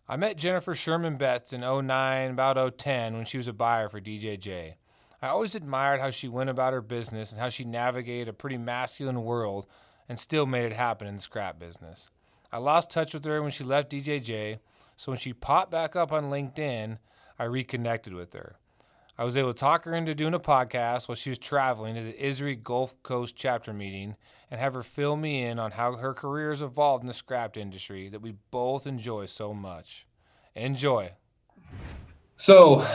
I met Jennifer Sherman Betts in '09, about '10, when she was a buyer for DJJ. I always admired how she went about her business and how she navigated a pretty masculine world and still made it happen in the scrap business. I lost touch with her when she left DJJ, so when she popped back up on LinkedIn, I reconnected with her. I was able to talk her into doing a podcast while she was traveling to the ISRI Gulf Coast chapter meeting and have her fill me in on how her career has evolved in the scrap industry that we both enjoy so much. Enjoy. So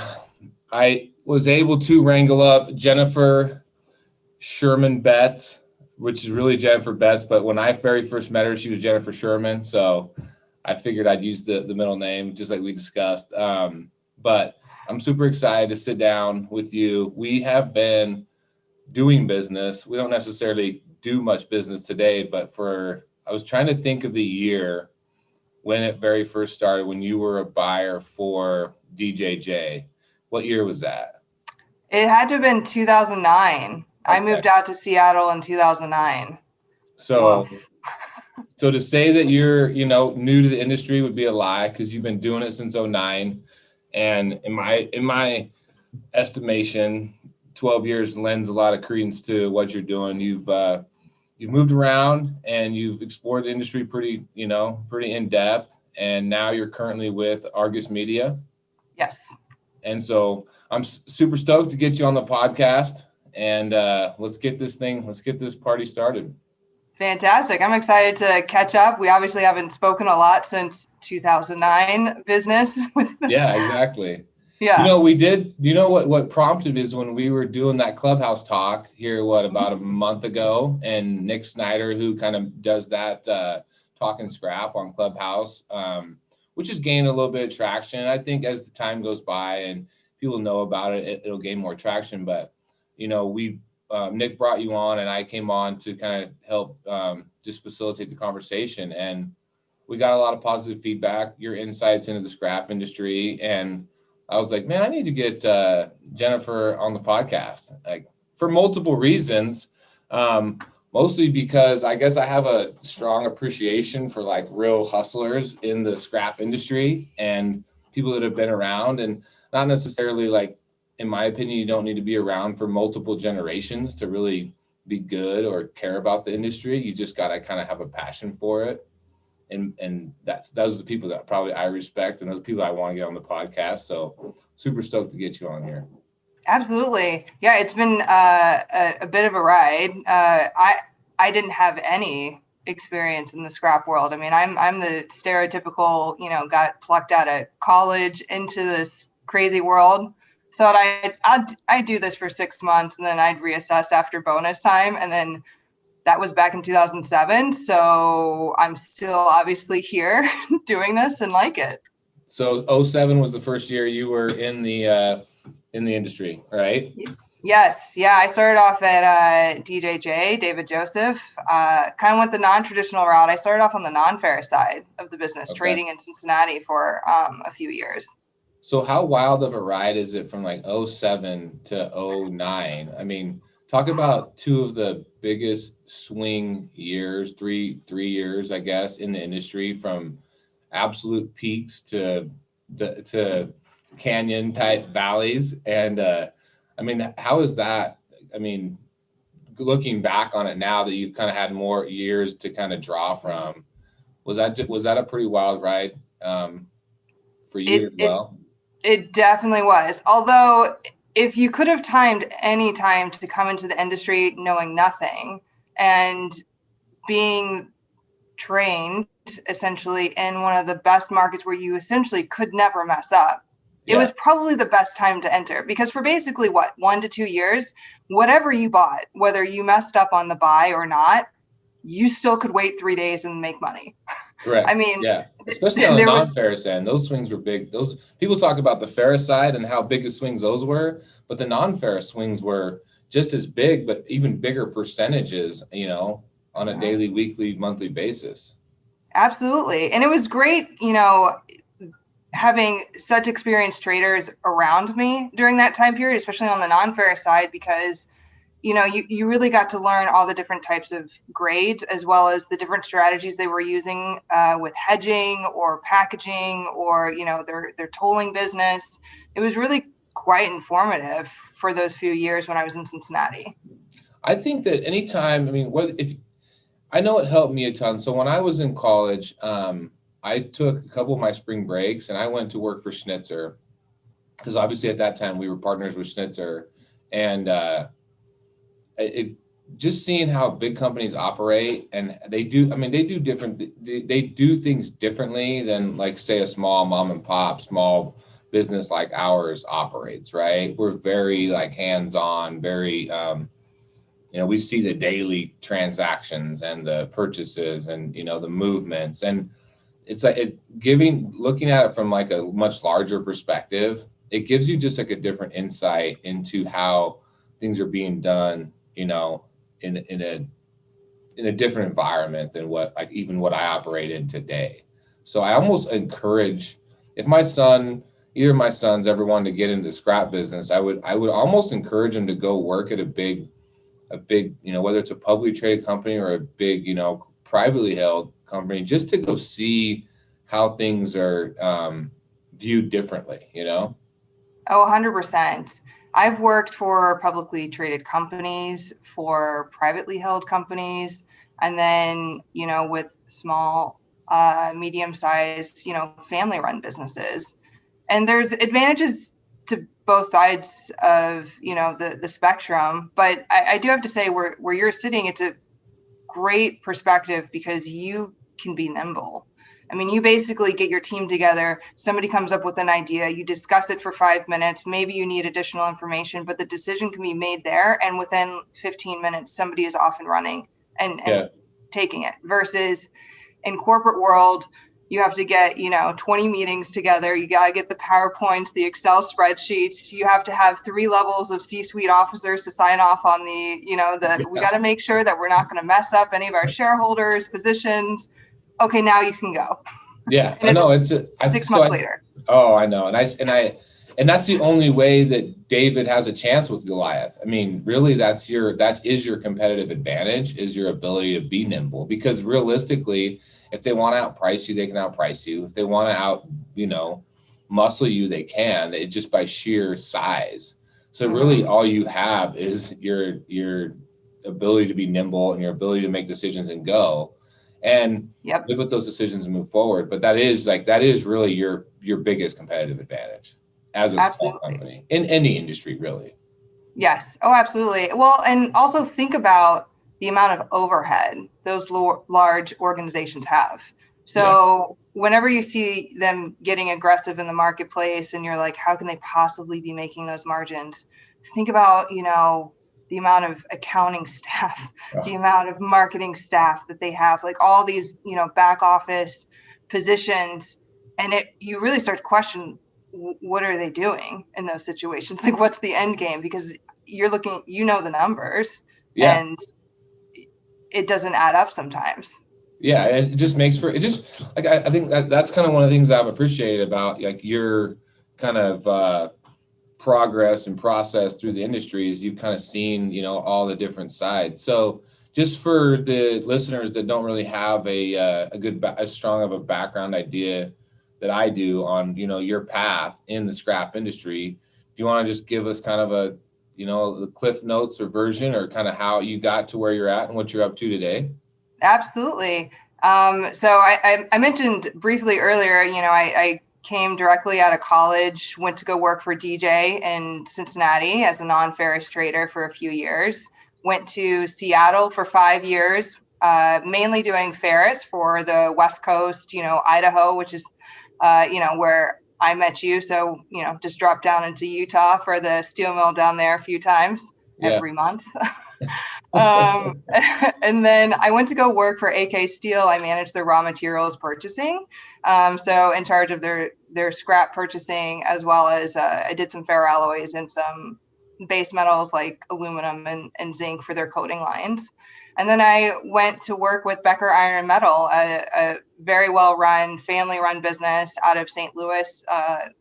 I was able to wrangle up Jennifer Sherman Betts, which is really Jennifer Betts, but when I very first met her, she was Jennifer Sherman. So I figured I'd use the middle name, just like we discussed. But I'm super excited to sit down with you. We have been doing business. We don't necessarily do much business today, but I was trying to think of the year when it very first started, when you were a buyer for DJJ. What year was that? It had to have been 2009. Okay. I moved out to Seattle in 2009. So to say that you're, new to the industry would be a lie, because you've been doing it since '09. And in my estimation, 12 years lends a lot of credence to what you're doing. You've moved around and you've explored the industry pretty in depth. And now you're currently with Argus Media. Yes. And so I'm super stoked to get you on the podcast, and let's get this party started. Fantastic. I'm excited to catch up. We obviously haven't spoken a lot since 2009 business. Yeah, exactly. Yeah. We did, what prompted is when we were doing that Clubhouse talk here, about a month ago, and Nick Snyder, who kind of does that talking scrap on Clubhouse, which has gained a little bit of traction. I think as the time goes by and people know about it, it'll gain more traction. But, Nick brought you on and I came on to kind of help just facilitate the conversation. And we got a lot of positive feedback, your insights into the scrap industry. And I was like, man, I need to get Jennifer on the podcast, like, for multiple reasons. Mostly because I guess I have a strong appreciation for like real hustlers in the scrap industry and people that have been around, and not necessarily, like, in my opinion, you don't need to be around for multiple generations to really be good or care about the industry. You just got to kind of have a passion for it. And those are the people that probably I respect, and those people I want to get on the podcast. So super stoked to get you on here. Absolutely. Yeah, it's been a bit of a ride. I didn't have any experience in the scrap world. I mean, I'm the stereotypical, got plucked out of college into this crazy world. Thought I'd do this for 6 months and then I'd reassess after bonus time. And then that was back in 2007. So I'm still obviously here doing this and like it. So '07 was the first year you were in the industry, right? Yes. Yeah. I started off at DJJ, David Joseph, kind of went the non-traditional route. I started off on the non-ferrous side of the business, trading in Cincinnati for a few years. So how wild of a ride is it from like '07 to '09? I mean, talk about two of the biggest swing years, three years, I guess, in the industry, from absolute peaks to canyon type valleys. And I mean, how is that? I mean, looking back on it now that you've kind of had more years to kind of draw from, was that a pretty wild ride for you as well? It definitely was. Although if you could have timed any time to come into the industry knowing nothing and being trained essentially in one of the best markets where you essentially could never mess up, it was probably the best time to enter, because for basically 1 to 2 years, whatever you bought, whether you messed up on the buy or not, you still could wait 3 days and make money. Correct. I mean, yeah, especially on the non-ferrous end, those swings were big. Those people talk about the ferrous side and how big of swings those were, but the non-ferrous swings were just as big, but even bigger percentages, on a daily, weekly, monthly basis. Absolutely. And it was great, having such experienced traders around me during that time period, especially on the non-ferrous side, because you really got to learn all the different types of grades, as well as the different strategies they were using with hedging or packaging, or their tolling business. It was really quite informative for those few years when I was in Cincinnati. I think that anytime, I mean, what if I know it helped me a ton. So when I was in college, I took a couple of my spring breaks and I went to work for Schnitzer, because obviously at that time we were partners with Schnitzer, and it just seeing how big companies operate, and they do. I mean, they do different. They do things differently than, like, say, a small mom and pop small business like ours operates. Right? We're very, like, hands on, very. We see the daily transactions and the purchases and the movements, and it's like looking at it from, like, a much larger perspective. It gives you just, like, a different insight into how things are being done, in a different environment than what, like, even what I operate in today. So I almost encourage, if either of my sons ever wanted to get into the scrap business, I would almost encourage them to go work at a big, whether it's a publicly traded company or a big, privately held company, just to go see how things are viewed differently. Oh, 100%. I've worked for publicly traded companies, for privately held companies, and then, with small, medium-sized, family-run businesses. And there's advantages to both sides of, the spectrum. But I do have to say, where you're sitting, it's a great perspective because you can be nimble. I mean, you basically get your team together, somebody comes up with an idea, you discuss it for 5 minutes, maybe you need additional information, but the decision can be made there. And within 15 minutes, somebody is off and running and Yeah. taking it. Versus in corporate world, you have to get 20 meetings together, you got to get the PowerPoints, the Excel spreadsheets, you have to have 3 levels of C-suite officers to sign off on we got to make sure that we're not going to mess up any of our shareholders positions. Okay, now you can go. Yeah, And I know. it's 6 months later. Oh, I know. And that's the only way that David has a chance with Goliath. I mean, really, that is your competitive advantage, is your ability to be nimble. Because realistically, if they want to outprice you, they can outprice you. If they want to muscle you, they can. It just by sheer size. So really, all you have is your ability to be nimble and your ability to make decisions and go. And Yep. live with those decisions and move forward. But that is really your biggest competitive advantage as a small company in any industry, really. Yes. Oh, absolutely. Well, and also think about the amount of overhead those large organizations have. So whenever you see them getting aggressive in the marketplace and you're like, how can they possibly be making those margins? Think about, the amount of accounting staff, the amount of marketing staff that they have, like all these, back office positions. And you really start to question, what are they doing in those situations? Like, what's the end game? Because you're looking, the numbers, and it doesn't add up sometimes. Yeah, and it just makes for it. Just like I think that's kind of one of the things I've appreciated about, like, your kind of progress and process through the industry, is you've kind of seen all the different sides. So just for the listeners that don't really have as strong of a background idea that I do on your path in the scrap industry, do you want to just give us kind of the Cliff Notes or version, or kind of how you got to where you're at and what you're up to today? Absolutely. So I mentioned briefly earlier, I came directly out of college, went to go work for DJ in Cincinnati as a non-ferrous trader for a few years, went to Seattle for 5 years, mainly doing ferrous for the West Coast, Idaho, which is, where I met you. So, just dropped down into Utah for the steel mill down there a few times every month. And then I went to go work for AK Steel. I managed their raw materials purchasing. So in charge of their scrap purchasing, as well as I did some ferroalloys and some base metals like aluminum and zinc for their coating lines. And then I went to work with Becker Iron and Metal, a very well-run, family-run business out of St. Louis,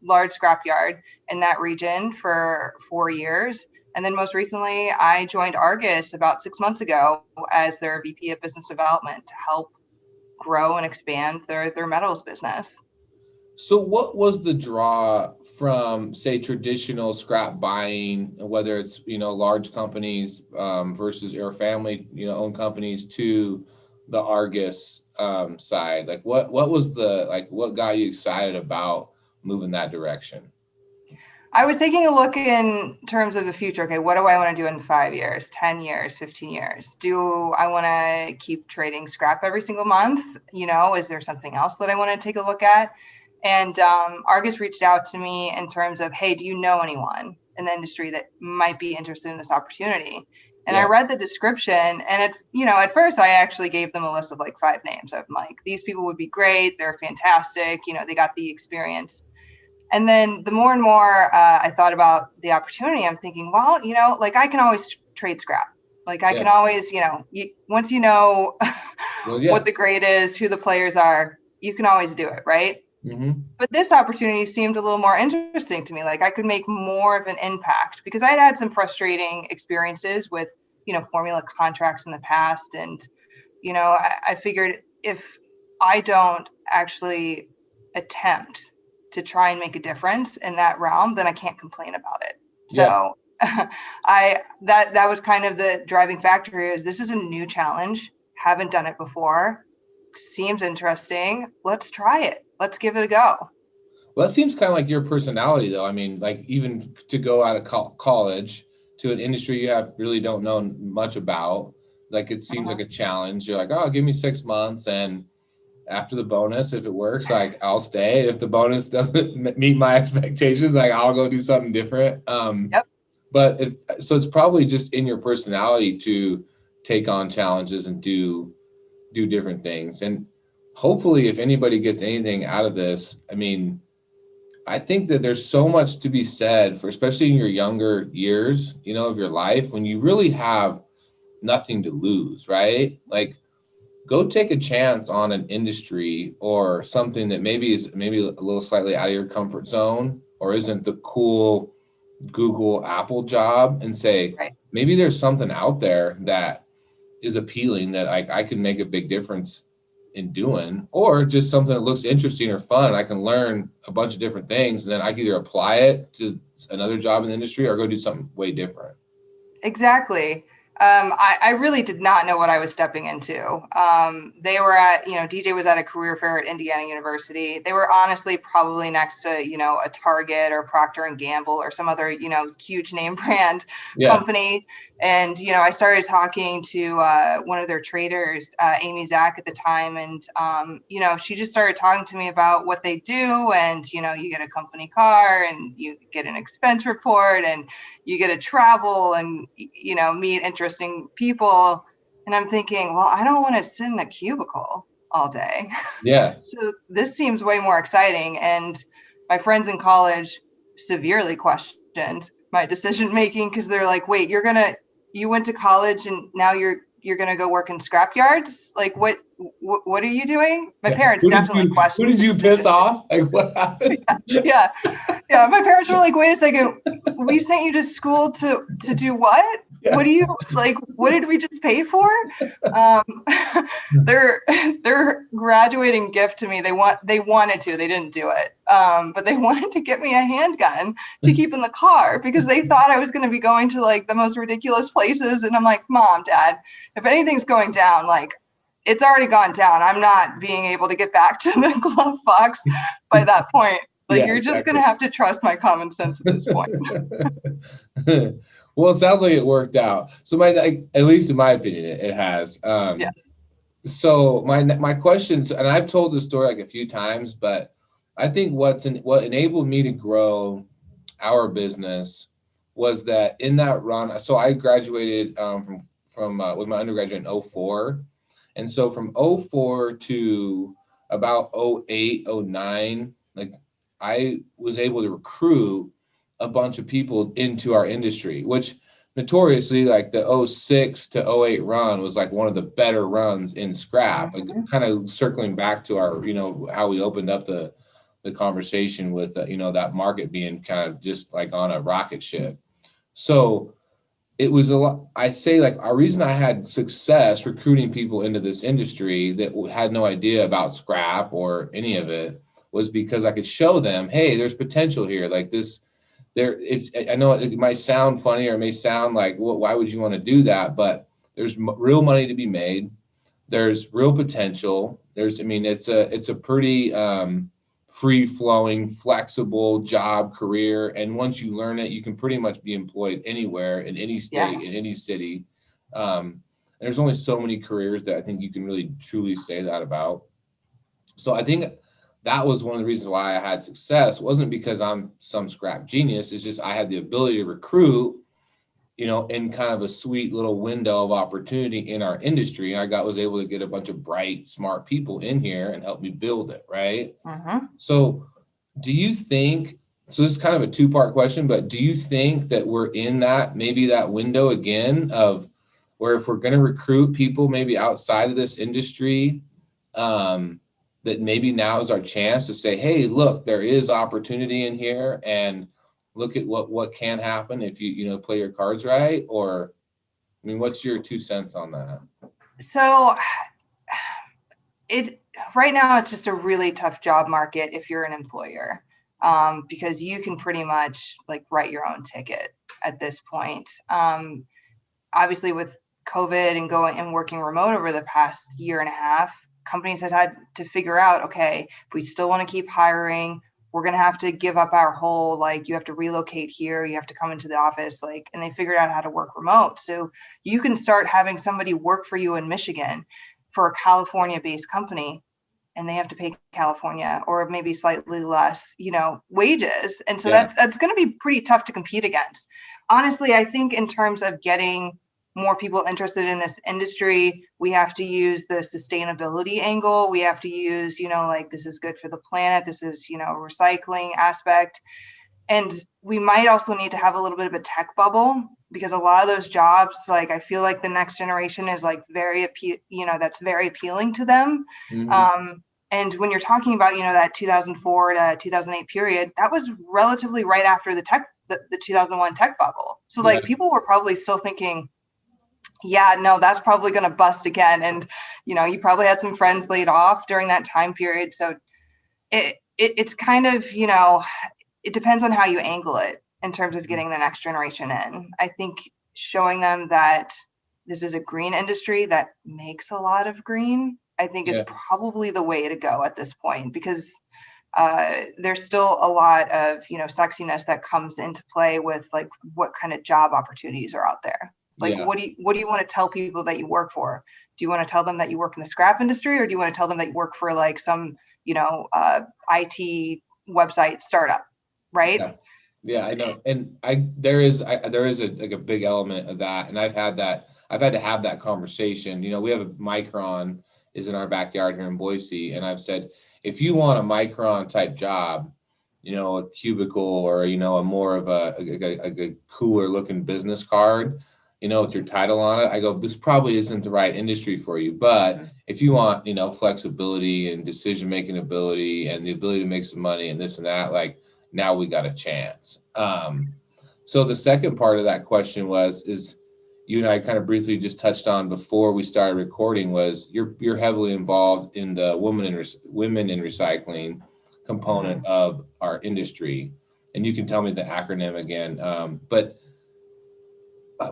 large scrapyard in that region for 4 years. And then most recently, I joined Argus about 6 months ago as their VP of Business Development to help grow and expand their metals business. So what was the draw from, say, traditional scrap buying, whether it's, large companies versus your family, owned companies, to the Argus side? Like what was what got you excited about moving that direction? I was taking a look in terms of the future. Okay, what do I want to do in 5 years, 10 years, 15 years? Do I want to keep trading scrap every single month? Is there something else that I want to take a look at? And Argus reached out to me in terms of, hey, do you know anyone in the industry that might be interested in this opportunity? And I Yeah. read the description, and at first I actually gave them a list of like 5 names. I'm like, these people would be great. They're fantastic. They got the experience. And then the more and more I thought about the opportunity, I'm thinking, well, like I can always trade scrap. Like I can Yeah. always, once you know Well, what yeah. the grade is, who the players are, you can always do it, right? Mm-hmm. But this opportunity seemed a little more interesting to me. Like I could make more of an impact because I had some frustrating experiences with, formula contracts in the past. And, I figured if I don't actually attempt to try and make a difference in that realm, then I can't complain about it. Yeah. So that was kind of the driving factor is this is a new challenge. Haven't done it before. Seems interesting. Let's try it. Let's give it a go. Well, that seems kind of like your personality, though. I mean, like even to go out of college to an industry you really don't know much about, like it seems like a challenge. You're like, oh, give me 6 months, and after the bonus, if it works, like I'll stay. If the bonus doesn't meet my expectations, like I'll go do something different. Yep. But it's probably just in your personality to take on challenges and do different things. And hopefully, if anybody gets anything out of this, I mean, I think that there's so much to be said for, especially in your younger years, of your life, when you really have nothing to lose, right? Like, go take a chance on an industry or something that maybe is a little slightly out of your comfort zone or isn't the cool Google Apple job, and say, Right. maybe there's something out there that is appealing that I can make a big difference in doing, or just something that looks interesting or fun and I can learn a bunch of different things, and then I can either apply it to another job in the industry or go do something way different. Exactly. I really did not know what I was stepping into. They were DJ was at a career fair at Indiana University. They were honestly probably next to, a Target or Procter and Gamble or some other, huge name brand company. And, I started talking to one of their traders, Amy Zach at the time. And, she just started talking to me about what they do. And, you get a company car and you get an expense report and you get to travel and, meet interesting people. And I'm thinking, well, I don't want to sit in a cubicle all day. Yeah. So this seems way more exciting. And my friends in college severely questioned my decision making because they're like, wait, you went to college and now you're going to go work in scrap yards? Like, what are you doing? My parents definitely questioned. Who did you piss off? Like, what happened? Yeah. My parents were like, wait a second, we sent you to school to do what? Yeah. What do you like? What did we just pay for? Their graduating gift to me. They wanted to. They didn't do it, but they wanted to get me a handgun to keep in the car because they thought I was going to be going to like the most ridiculous places. And I'm like, Mom, Dad, if anything's going down, like it's already gone down. I'm not being able to get back to the glove box by that point. Like, you're just going to have to trust my common sense at this point. Well, it sounds like it worked out. So at least in my opinion, it has. Yes. So my questions, and I've told this story like a few times, but I think what enabled me to grow our business was that in that run. So I graduated from with my undergraduate in 2004. And so from 2004 to about 2008, 2009, like I was able to recruit a bunch of people into our industry, which notoriously like the 2006 to 2008 run was like one of the better runs in scrap. Like kind of circling back to our, how we opened up the conversation with, that market being kind of just like on a rocket ship. So it was a lot. I say like our reason I had success recruiting people into this industry that had no idea about scrap or any of it was because I could show them, hey, there's potential here. Like this, I know it might sound funny or it may sound like, well, why would you want to do that? But there's real money to be made. There's real potential. It's a pretty free flowing, flexible job career. And once you learn it, you can pretty much be employed anywhere in any state, Yes. in any city. And there's only so many careers that I think you can really truly say that about. So I think that was one of the reasons why I had success. It wasn't because I'm some scrap genius. It's just I had the ability to recruit, in kind of a sweet little window of opportunity in our industry. And was able to get a bunch of bright, smart people in here and help me build it. Right. Mm-hmm. So do you think, so this is kind of a two-part question, but do you think that we're in maybe that window again of where if we're going to recruit people maybe outside of this industry, that maybe now is our chance to say, hey, look, there is opportunity in here and look at what can happen if you play your cards right? Or, I mean, what's your 2 cents on that? So right now it's just a really tough job market if you're an employer, because you can pretty much like write your own ticket at this point. Obviously with COVID and going and working remote over the past year and a half, companies had to figure out, okay, if we still want to keep hiring, we're going to have to give up our whole, like, you have to relocate here, you have to come into the office, like, and they figured out how to work remote. So you can start having somebody work for you in Michigan for a California-based company, and they have to pay California or maybe slightly less, wages. And so that's going to be pretty tough to compete against. Honestly, I think in terms of getting more people interested in this industry, we have to use the sustainability angle. We have to use, like, this is good for the planet. This is, recycling aspect. And we might also need to have a little bit of a tech bubble, because a lot of those jobs, like, I feel like the next generation is like that's very appealing to them. Mm-hmm. And when you're talking about, that 2004 to 2008 period, that was relatively right after the 2001 tech bubble. So like people were probably still thinking, yeah, no, that's probably going to bust again. And, you probably had some friends laid off during that time period. So it's kind of, it depends on how you angle it in terms of getting the next generation in. I think showing them that this is a green industry that makes a lot of green, I think is probably the way to go at this point, because there's still a lot of, sexiness that comes into play with like what kind of job opportunities are out there. Like, what do you want to tell people that you work for? Do you want to tell them that you work in the scrap industry, or do you want to tell them that you work for like some, IT website startup, right? Yeah, I know. And there is a big element of that. And I've had to have that conversation. We have a Micron is in our backyard here in Boise. And I've said, if you want a Micron type job, a cubicle or, a more of a cooler looking business card, with your title on it, I go, this probably isn't the right industry for you. But if you want, flexibility and decision-making ability and the ability to make some money and this and that, like, now we got a chance. So the second part of that question is you and I kind of briefly just touched on before we started recording was you're heavily involved in the women in recycling component of our industry. And you can tell me the acronym again. But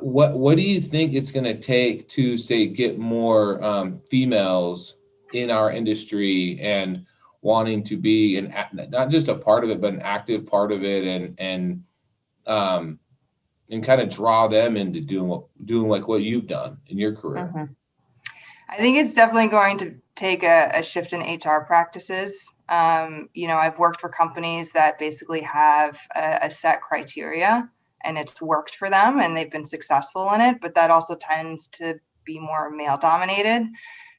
what do you think it's going to take to, say, get more females in our industry and wanting to be not just a part of it, but an active part of it, and kind of draw them into doing like what you've done in your career? I think it's definitely going to take a shift in HR practices. I've worked for companies that basically have a set criteria, and it's worked for them and they've been successful in it, but that also tends to be more male dominated.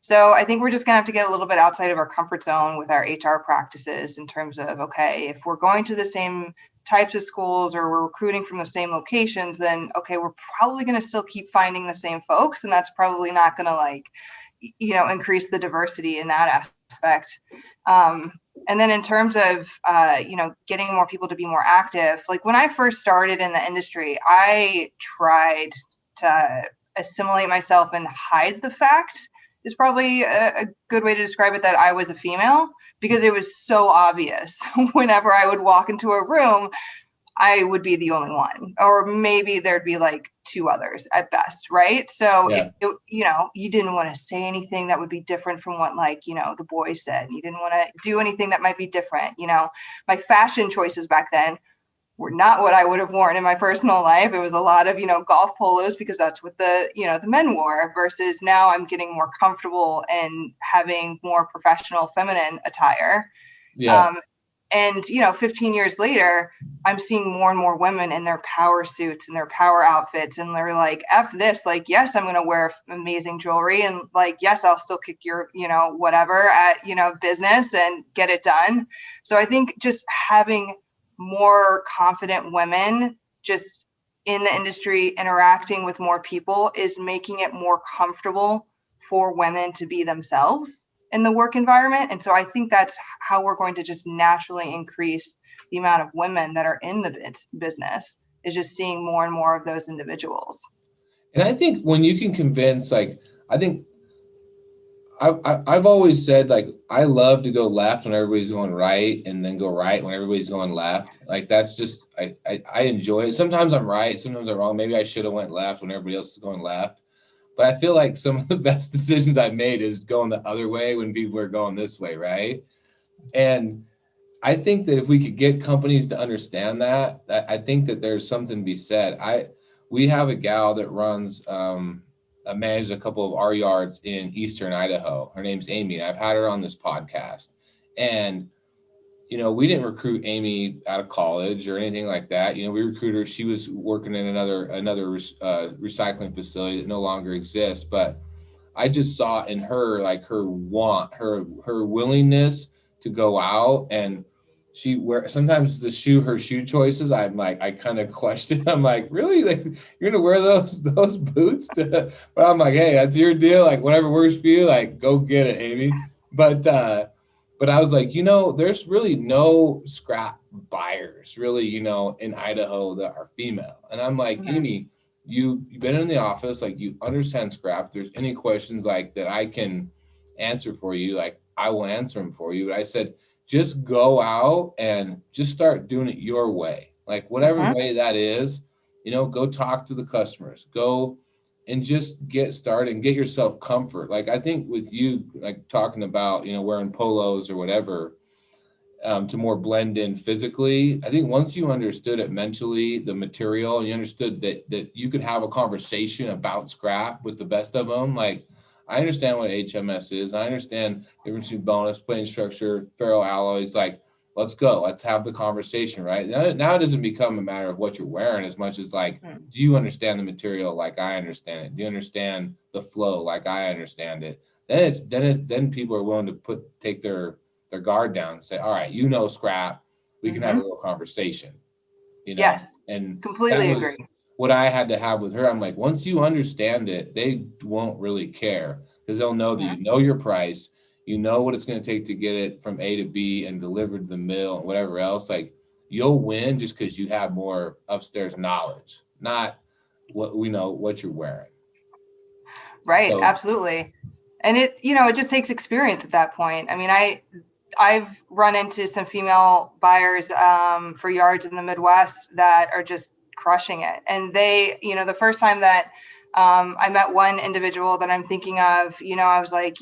So I think we're just going to have to get a little bit outside of our comfort zone with our HR practices in terms of, okay, if we're going to the same types of schools or we're recruiting from the same locations, then, okay, we're probably going to still keep finding the same folks. And that's probably not going to increase the diversity in that aspect. And then in terms of, getting more people to be more active, like when I first started in the industry, I tried assimilate myself and hide the fact is probably a good way to describe it, that I was a female, because it was so obvious. Whenever I would walk into a room, I would be the only one, or maybe there'd be like two others at best, right? So Yeah. you didn't want to say anything that would be different from what, like, the boys said. You didn't want to do anything that might be different. My fashion choices back then were not what I would have worn in my personal life. It was a lot of, golf polos, because that's what the men wore, versus now I'm getting more comfortable and having more professional feminine attire. Yeah. And 15 years later, I'm seeing more and more women in their power suits and their power outfits, and they're like, F this, like, yes, I'm going to wear amazing jewelry, and like, yes, I'll still kick your, whatever at, business and get it done. So I think just having more confident women just in the industry, interacting with more people, is making it more comfortable for women to be themselves in the work environment. And so I think that's how we're going to just naturally increase the amount of women that are in the business, is just seeing more and more of those individuals. And I think when you can convince, like, I think I've always said, like, I love to go left when everybody's going right, and then go right when everybody's going left. Like, that's just, I enjoy it. Sometimes I'm right, sometimes I'm wrong. Maybe I should have went left when everybody else is going left. But I feel like some of the best decisions I've made is going the other way when people are going this way, right? And I think that if we could get companies to understand that, I think that there's something to be said. We have a gal that runs, manages a couple of our yards in Eastern Idaho. Her name's Amy. I've had her on this podcast, and we didn't recruit Amy out of college or anything like that. We recruited her. She was working in another recycling facility that no longer exists. But I just saw in her, like, her want, her willingness to go out, and sometimes her shoe choices, I'm like, I kind of question. I'm like, really? Like, you're gonna wear those boots? But I'm like, hey, that's your deal. Like, whatever works for you, like, go get it, Amy. But I was like, there's really no scrap buyers really, in Idaho that are female. And I'm like, Mm-hmm. Amy, you've been in the office, like, you understand scrap. If there's any questions like that I can answer for you, like, I will answer them for you. But I said, just go out and just start doing it your way. Like, whatever Mm-hmm. way that is, go talk to the customers, go and just get started and get yourself comfort. Like, I think with you, like, talking about, wearing polos or whatever, to more blend in physically. I think once you understood it mentally, the material, and you understood that you could have a conversation about scrap with the best of them. Like, I understand what HMS is. I understand the difference between bonus, plain structure, ferroalloys. Like, let's go. Let's have the conversation, right? Now it doesn't become a matter of what you're wearing as much as, like, do you understand the material like I understand it? Do you understand the flow like I understand it? Then people are willing to take their guard down and say, all right, scrap, we can have a little conversation, Yes, and completely that was agree. what I had to have with her. I'm like, once you understand it, they won't really care, because they'll know that you know your price, what it's going to take to get it from A to B and delivered to the mill and whatever else. Like, you'll win just because you have more upstairs knowledge, not what you're wearing. Right. So, Absolutely. And it just takes experience at that point. I mean, I've run into some female buyers for yards in the Midwest that are just crushing it. And they, the first time that I met one individual that I'm thinking of, I was like,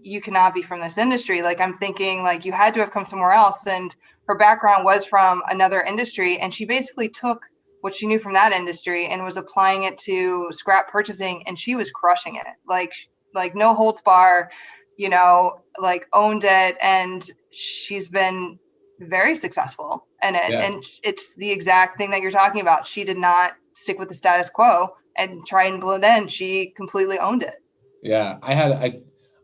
you cannot be from this industry. Like, I'm thinking, like, you had to have come somewhere else. And her background was from another industry. And she basically took what she knew from that industry and was applying it to scrap purchasing. And she was crushing it. Like no holds bar, like, owned it. And she's been very successful in it. yeah. And it's the exact thing that you're talking about. She did not stick with the status quo and try and blend in. She completely owned it. Yeah,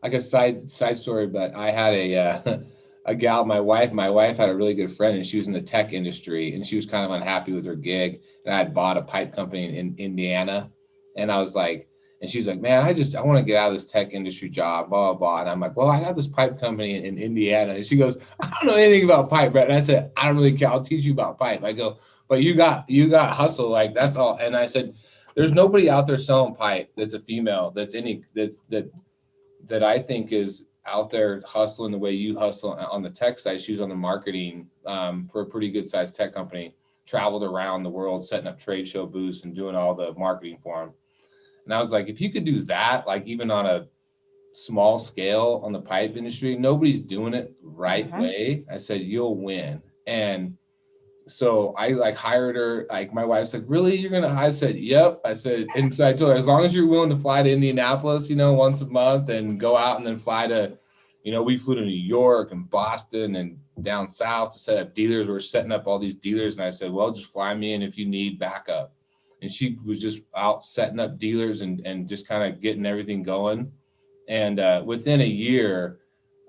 like a side story, but I had a gal, my wife had a really good friend, and she was in the tech industry, and she was kind of unhappy with her gig. And I had bought a pipe company in Indiana, and I was like, and she's like, man, I want to get out of this tech industry job, blah, blah, blah. And I'm like, well, I have this pipe company in Indiana. And she goes, I don't know anything about pipe, Brett. And I said, I don't really care. I'll teach you about pipe. I go, but you got hustle. Like, that's all. And I said, there's nobody out there selling pipe that's a female that I think is out there hustling the way you hustle on the tech side. She was on the marketing for a pretty good sized tech company, traveled around the world, setting up trade show booths and doing all the marketing for them. And I was like, if you could do that, like even on a small scale on the pipe industry, nobody's doing it right way. I said, you'll win. And so I like hired her. Like my wife's like, really? You're gonna? I said, yep. I said, and so I told her, as long as you're willing to fly to Indianapolis, once a month and go out and then fly to, we flew to New York and Boston and down south to set up dealers. We're setting up all these dealers. And I said, well, just fly me in if you need backup. And she was just out setting up dealers and just kind of getting everything going. And within a year,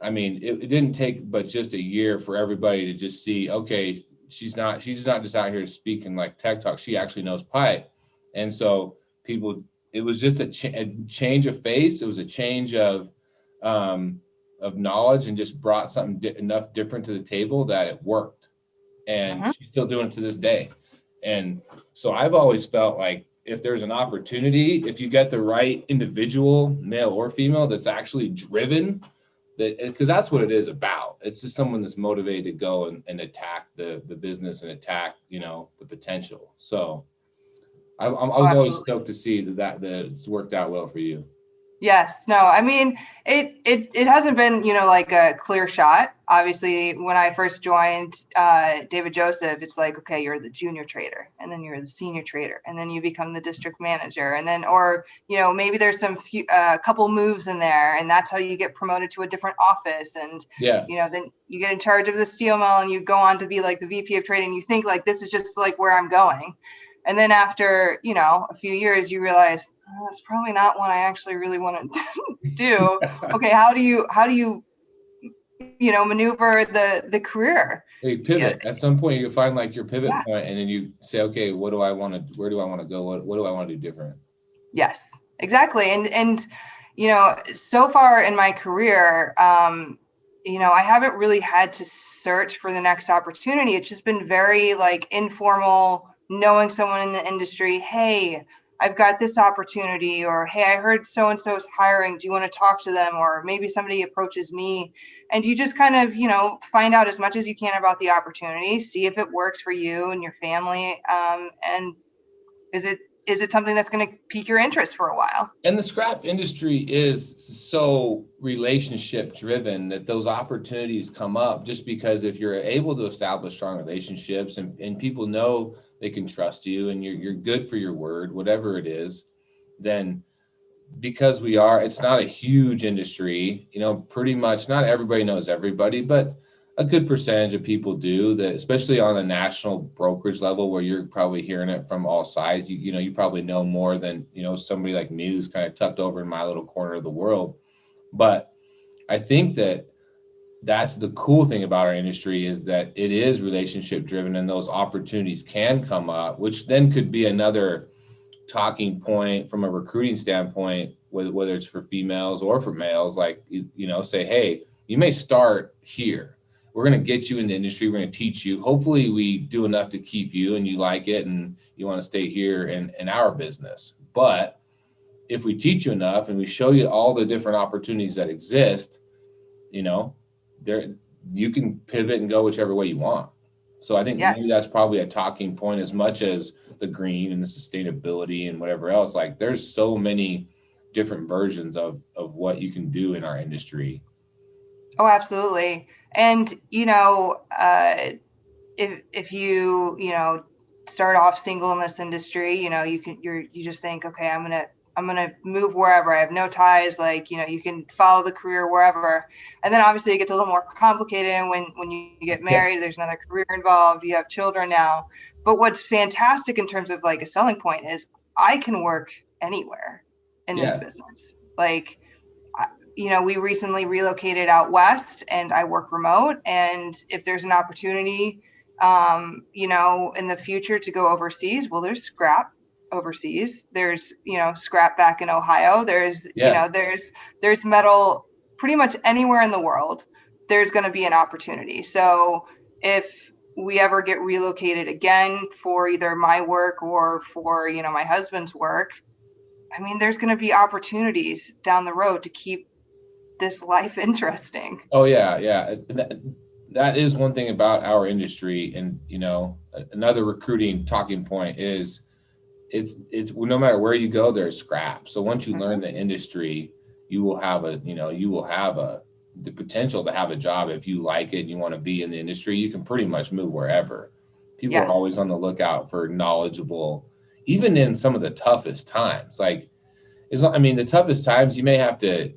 I mean, it didn't take but just a year for everybody to just see, okay, she's not just out here speaking like tech talk. She actually knows pipe. And so it was just a change of face. It was a change of knowledge, and just brought something enough different to the table that it worked. And she's still doing it to this day. And so I've always felt like if there's an opportunity, if you get the right individual, male or female, that's actually driven, because that's what it is about. It's just someone that's motivated to go and attack the business and attack, the potential. So I was always stoked to see that it's worked out well for you. Yes. No, I mean, it hasn't been, like a clear shot. Obviously, when I first joined David Joseph, it's like, okay, you're the junior trader, and then you're the senior trader, and then you become the district manager. And then, or, maybe there's some couple moves in there, and that's how you get promoted to a different office. And, then you get in charge of the steel mill and you go on to be like the VP of trading. You think like, this is just like where I'm going. And then after, a few years, you realize, that's probably not what I actually really want to do. Okay, how do you maneuver the career? You pivot. At some point, you find like your pivot point, and then you say, okay, where do I want to go? What do I want to do different? Yes, exactly. And so far in my career, I haven't really had to search for the next opportunity. It's just been very like informal, knowing someone in the industry. Hey, I've got this opportunity, or, hey, I heard so-and-so's hiring. Do you want to talk to them? Or maybe somebody approaches me, and you just kind of, find out as much as you can about the opportunity, see if it works for you and your family. And is it something that's going to pique your interest for a while? And the scrap industry is so relationship driven that those opportunities come up just because if you're able to establish strong relationships and people know they can trust you and you're good for your word, whatever it is, then because it's not a huge industry, pretty much not everybody knows everybody, but a good percentage of people do that, especially on the national brokerage level where you're probably hearing it from all sides. You probably know more than, somebody like me who's kind of tucked over in my little corner of the world. But I think that's the cool thing about our industry is that it is relationship driven, and those opportunities can come up, which then could be another talking point from a recruiting standpoint, whether it's for females or for males, like, say, hey, you may start here. We're going to get you in the industry. We're going to teach you. Hopefully we do enough to keep you and you like it and you want to stay here in our business. But if we teach you enough and we show you all the different opportunities that exist, there you can pivot and go whichever way you want. So I think maybe that's probably a talking point as much as the green and the sustainability and whatever else. Like there's so many different versions of what you can do in our industry. Oh, absolutely. And, if you, start off single in this industry, you just think, okay, I'm going to move wherever. I have no ties. Like, you can follow the career wherever. And then obviously it gets a little more complicated when you get married, there's another career involved, you have children now. But what's fantastic in terms of like a selling point is I can work anywhere in this business. Like, we recently relocated out west and I work remote. And if there's an opportunity, in the future to go overseas, well, there's scrap overseas. There's, scrap back in Ohio. There's, there's metal pretty much anywhere in the world. There's going to be an opportunity. So if we ever get relocated again for either my work or for, you know, my husband's work, I mean, there's going to be opportunities down the road to keep this life interesting. Oh yeah, yeah. That is one thing about our industry, and you know, another recruiting talking point is it's no matter where you go, there's scrap. So once you learn the industry, you will have the potential to have a job if you like it and you want to be in the industry. You can pretty much move wherever. People are Yes. always on the lookout for knowledgeable, even in some of the toughest times. Like, the toughest times you may have to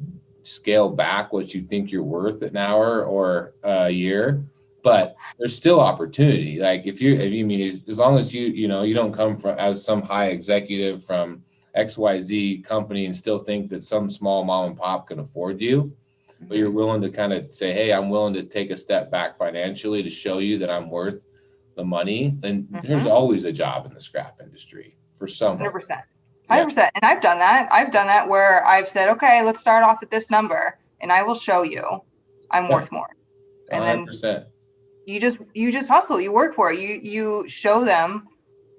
scale back what you think you're worth an hour or a year, but there's still opportunity. Like if you mean as long as you know you don't come from as some high executive from XYZ company and still think that some small mom and pop can afford you, but you're willing to kind of say, hey, I'm willing to take a step back financially to show you that I'm worth the money, then there's always a job in the scrap industry for someone. 100%. 100%. And I've done that where I've said, okay, let's start off at this number and I will show you I'm worth more. And 100%. then you just hustle, you work for it. You show them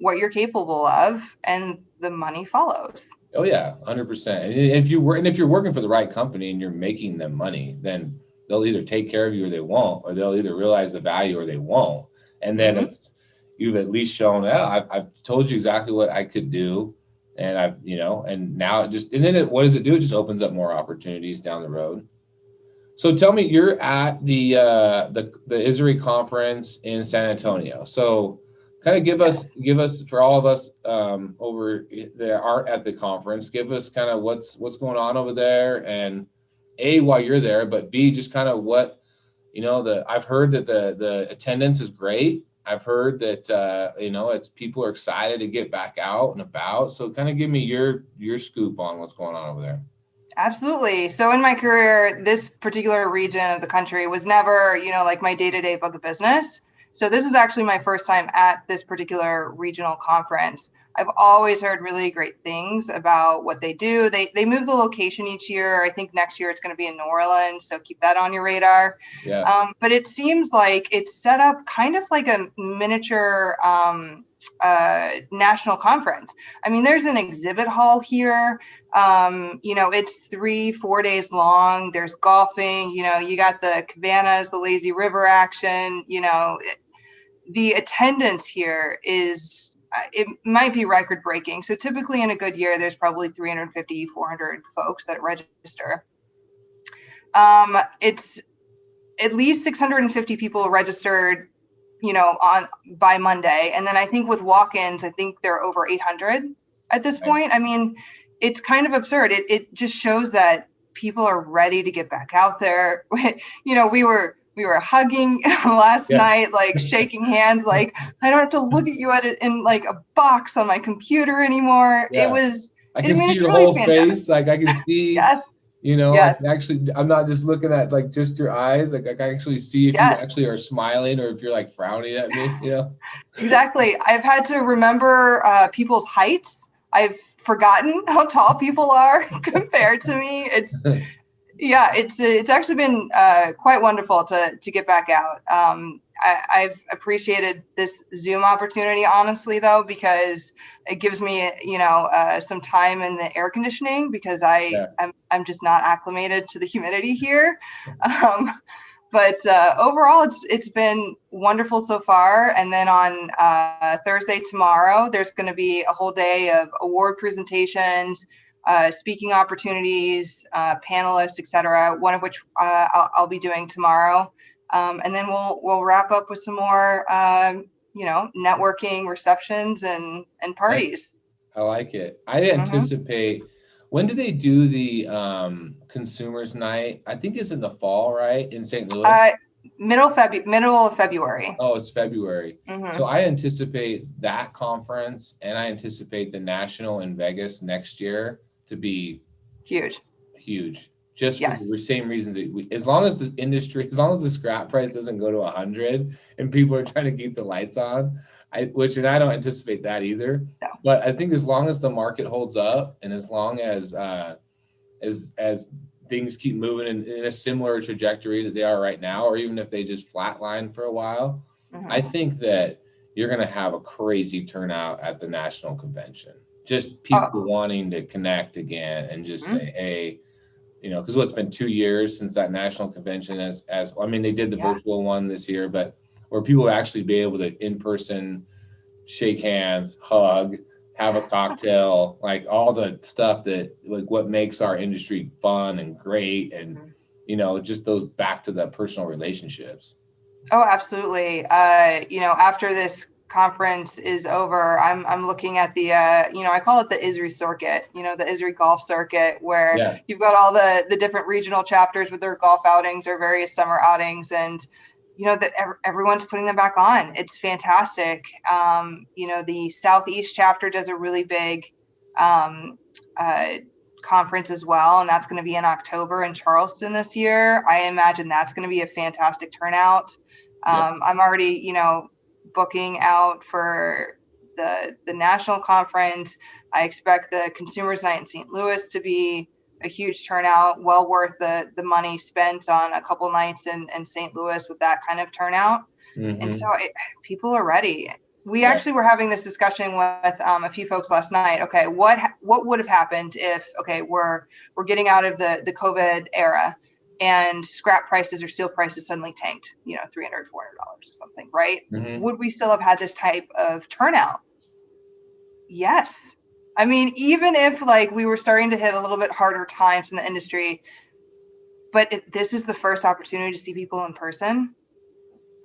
what you're capable of and the money follows. Oh yeah, 100%. And if you're working for the right company and you're making them money, then they'll either take care of you or they won't, or they'll either realize the value or they won't. And then you've at least shown, I've told you exactly what I could do. And and now what does it do? It just opens up more opportunities down the road. So tell me, you're at the ISRI conference in San Antonio. So kind of give us for all of us over that aren't at the conference, give us kind of what's going on over there, and A, while you're there, but B, just kind of what, I've heard that the attendance is great. I've heard that, it's people are excited to get back out and about. So kind of give me your scoop on what's going on over there. Absolutely. So in my career, this particular region of the country was never, like my day-to-day book of business. So this is actually my first time at this particular regional conference. I've always heard really great things about what they do. They move the location each year. I think next year it's going to be in New Orleans, so keep that on your radar. Yeah. But it seems like it's set up kind of like a miniature national conference. I mean, there's an exhibit hall here. It's 3-4 days long. There's golfing, you got the cabanas, the lazy river action, the attendance here is, it might be record breaking. So typically in a good year, there's probably 350, 400 folks that register. It's at least 650 people registered, by Monday. And then I think with walk-ins, I think they're over 800 at this point. I mean, it's kind of absurd. It just shows that people are ready to get back out there. We were hugging last night, like shaking hands, like I don't have to look at you in like a box on my computer anymore. Yeah. I can see your really whole fantastic. face. Like I can see, yes. I can actually, I'm not just looking at like just your eyes. Like I can actually see if you actually are smiling or if you're like frowning at me, Exactly. I've had to remember people's heights. I've forgotten how tall people are compared to me. It's actually been quite wonderful to get back out. I've appreciated this Zoom opportunity, honestly, though, because it gives me, some time in the air conditioning because I'm just not acclimated to the humidity here. But overall, it's been wonderful so far. And then on Thursday, tomorrow, there's going to be a whole day of award presentations, speaking opportunities, panelists, et cetera, one of which I'll be doing tomorrow. And then we'll wrap up with some more, networking receptions and parties. I like it. I anticipate, when do they do the consumers night? I think it's in the fall, right? In St. Louis? Middle of February. Oh, it's February. So I anticipate that conference, and I anticipate the national in Vegas next year to be huge. Just for the same reasons as long as the scrap price doesn't go to 100 and people are trying to keep the lights on, I don't anticipate that either. No. But I think as long as the market holds up and as long as things keep moving in a similar trajectory that they are right now, or even if they just flatline for a while, I think that you're going to have a crazy turnout at the national convention. Just people Oh, wanting to connect again and just mhm. say, hey, because what's been 2 years since that national convention as I mean, they did the Yeah. virtual one this year, but where people actually be able to in person shake hands, hug, have a cocktail, like all the stuff that like what makes our industry fun and great and Mhm. just those back to the personal relationships. Oh, absolutely. After this conference is over, I'm looking at the I call it the ISRI circuit, the ISRI golf circuit, where Yeah. you've got all the different regional chapters with their golf outings or various summer outings, and everyone's putting them back on. It's fantastic. The Southeast chapter does a really big um, uh, conference as well, and that's going to be in October in Charleston this year. I imagine that's going to be a fantastic turnout. Yep. I'm already, booking out for the national conference. I expect the Consumers Night in St. Louis to be a huge turnout, well worth the money spent on a couple nights in St. Louis with that kind of turnout. And so Mm-hmm. people are ready. We Yeah. actually were having this discussion with a few folks last night. Okay, what would have happened if we're getting out of the COVID era and scrap prices or steel prices suddenly tanked, $300, $400 or something, right? Mm-hmm. Would we still have had this type of turnout? Yes. I mean, even if like we were starting to hit a little bit harder times in the industry, but this is the first opportunity to see people in person.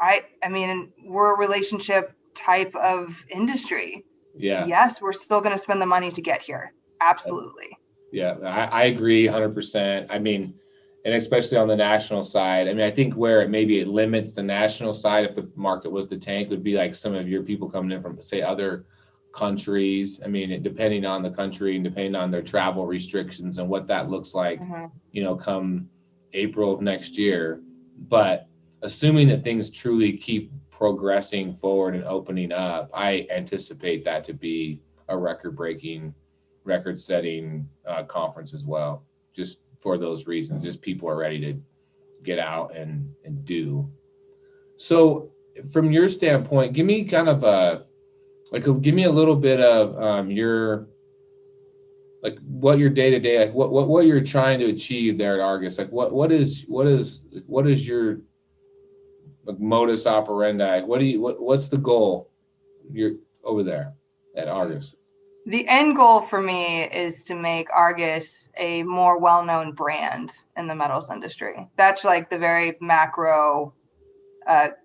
I mean, we're a relationship type of industry. Yeah. Yes, we're still going to spend the money to get here. Absolutely. Yeah, I agree 100%. I mean, and especially on the national side, I mean, I think where it limits the national side if the market was to tank would be like some of your people coming in from, say, other countries. I mean, depending on the country and depending on their travel restrictions and what that looks like, Mhm. come April of next year. But assuming that things truly keep progressing forward and opening up, I anticipate that to be a record-setting conference as well. Just for those reasons, just people are ready to get out and do. So, from your standpoint, give me kind of give me a little bit of your like what your day to day like what you're trying to achieve there at Argus. Like what is your like modus operandi? What's the goal you're over there at Argus? The end goal for me is to make Argus a more well-known brand in the metals industry. That's like the very macro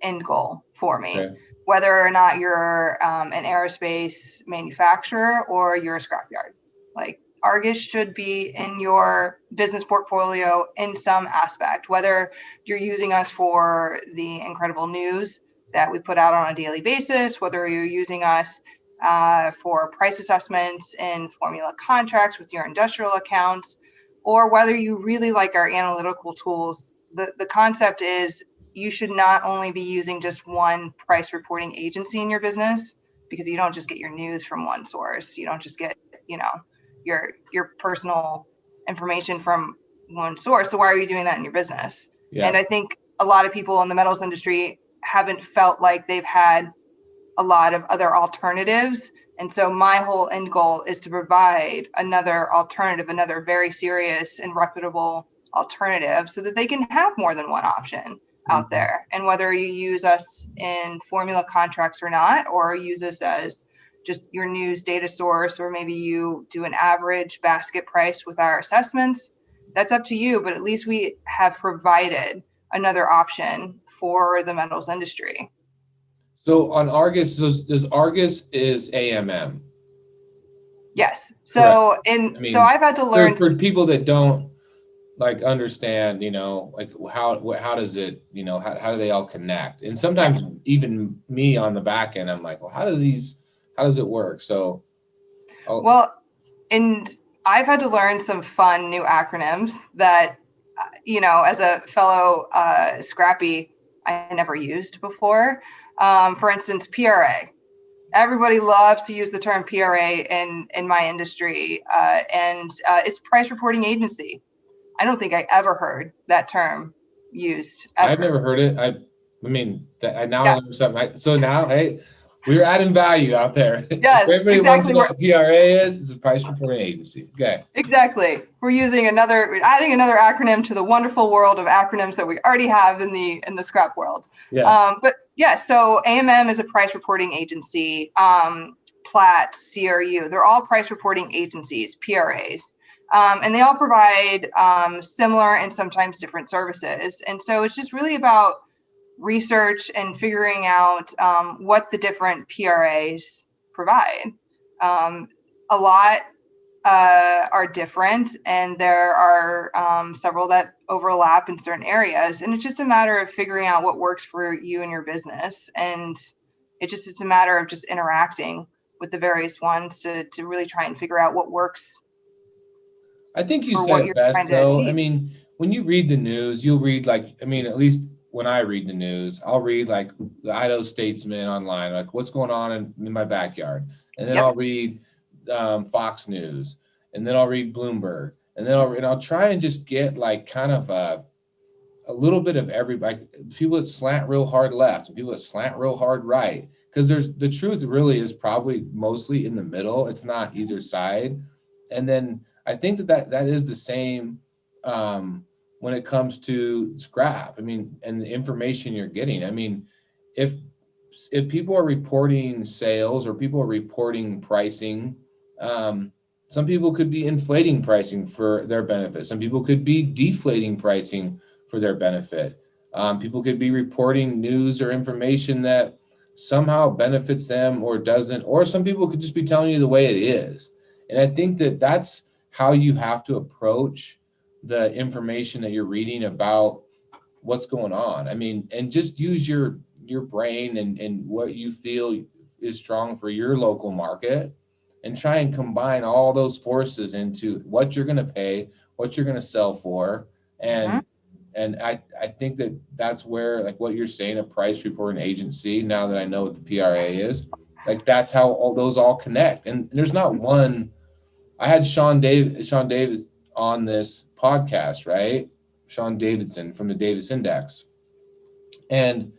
end goal for me. Okay. Whether or not you're an aerospace manufacturer or you're a scrapyard, like Argus should be in your business portfolio in some aspect. Whether you're using us for the incredible news that we put out on a daily basis, whether you're using us for price assessments and formula contracts with your industrial accounts, or whether you really like our analytical tools. The concept is you should not only be using just one price reporting agency in your business, because you don't just get your news from one source. You don't just get, your personal information from one source. So why are you doing that in your business? Yeah. And I think a lot of people in the metals industry haven't felt like they've had a lot of other alternatives. And so my whole end goal is to provide another alternative, another very serious and reputable alternative so that they can have more than one option out Mhm. there. And whether you use us in formula contracts or not, or use this as just your news data source, or maybe you do an average basket price with our assessments, that's up to you. But at least we have provided another option for the metals industry. So on Argus, does Argus is AMM, Yes. correct? So I so mean, I've had to learn. for people that don't like understand, like how does it, how do they all connect? And sometimes Yes. even me on the back end, I'm like, well, how does it work? So, I'll, Well, and I've had to learn some fun new acronyms that, as a fellow scrappy, I never used before. For instance, PRA. Everybody loves to use the term PRA in my industry, and it's price reporting agency. I don't think I ever heard that term used I've ever. never heard it. I mean, I now Yeah. learned something. So now, hey, we're adding value out there. If Yes, everybody wants to exactly. know what PRA is, it's a price reporting agency. Okay. Exactly. We're adding another acronym to the wonderful world of acronyms that we already have in the scrap world. Yeah. But yeah, so AMM is a price reporting agency. Platts, CRU, they're all price reporting agencies, PRAs. And they all provide similar and sometimes different services. And so it's just really about research and figuring out what the different PRAs provide. A lot are different, and there are several that overlap in certain areas. And it's just a matter of figuring out what works for you and your business. And it's a matter of just interacting with the various ones to really try and figure out what works I think you for said what it you're best trying to though. I achieve. mean, when you read the news, you'll read like, I mean, at least when I read the news, I'll read like the Idaho Statesman online, like what's going on in my backyard. And then I'll Yep. read Fox News, and then I'll read Bloomberg, and then I'll try and just get like kind of a little bit of everybody, people that slant real hard left and people that slant real hard right. Because there's the truth really is probably mostly in the middle. It's not either side. And then I think that is the same when it comes to scrap. I mean, and the information you're getting. I mean, if if people are reporting sales or people are reporting pricing, um, some people could be inflating pricing for their benefit. Some people could be deflating pricing for their benefit. People could be reporting news or information that somehow benefits them or doesn't, or some people could just be telling you the way it is. And I think that that's how you have to approach the information that you're reading about what's going on. I mean, and just use your brain and what you feel is strong for your local market and try and combine all those forces into what you're going to pay, what you're going to sell for. Mhm. And I think that that's where, like what you're saying, a price reporting agency, now that I know what the PRA is, like that's how all those all connect. And there's not one. I had Sean Davis on this podcast, right? Sean Davidson from the Davis Index. And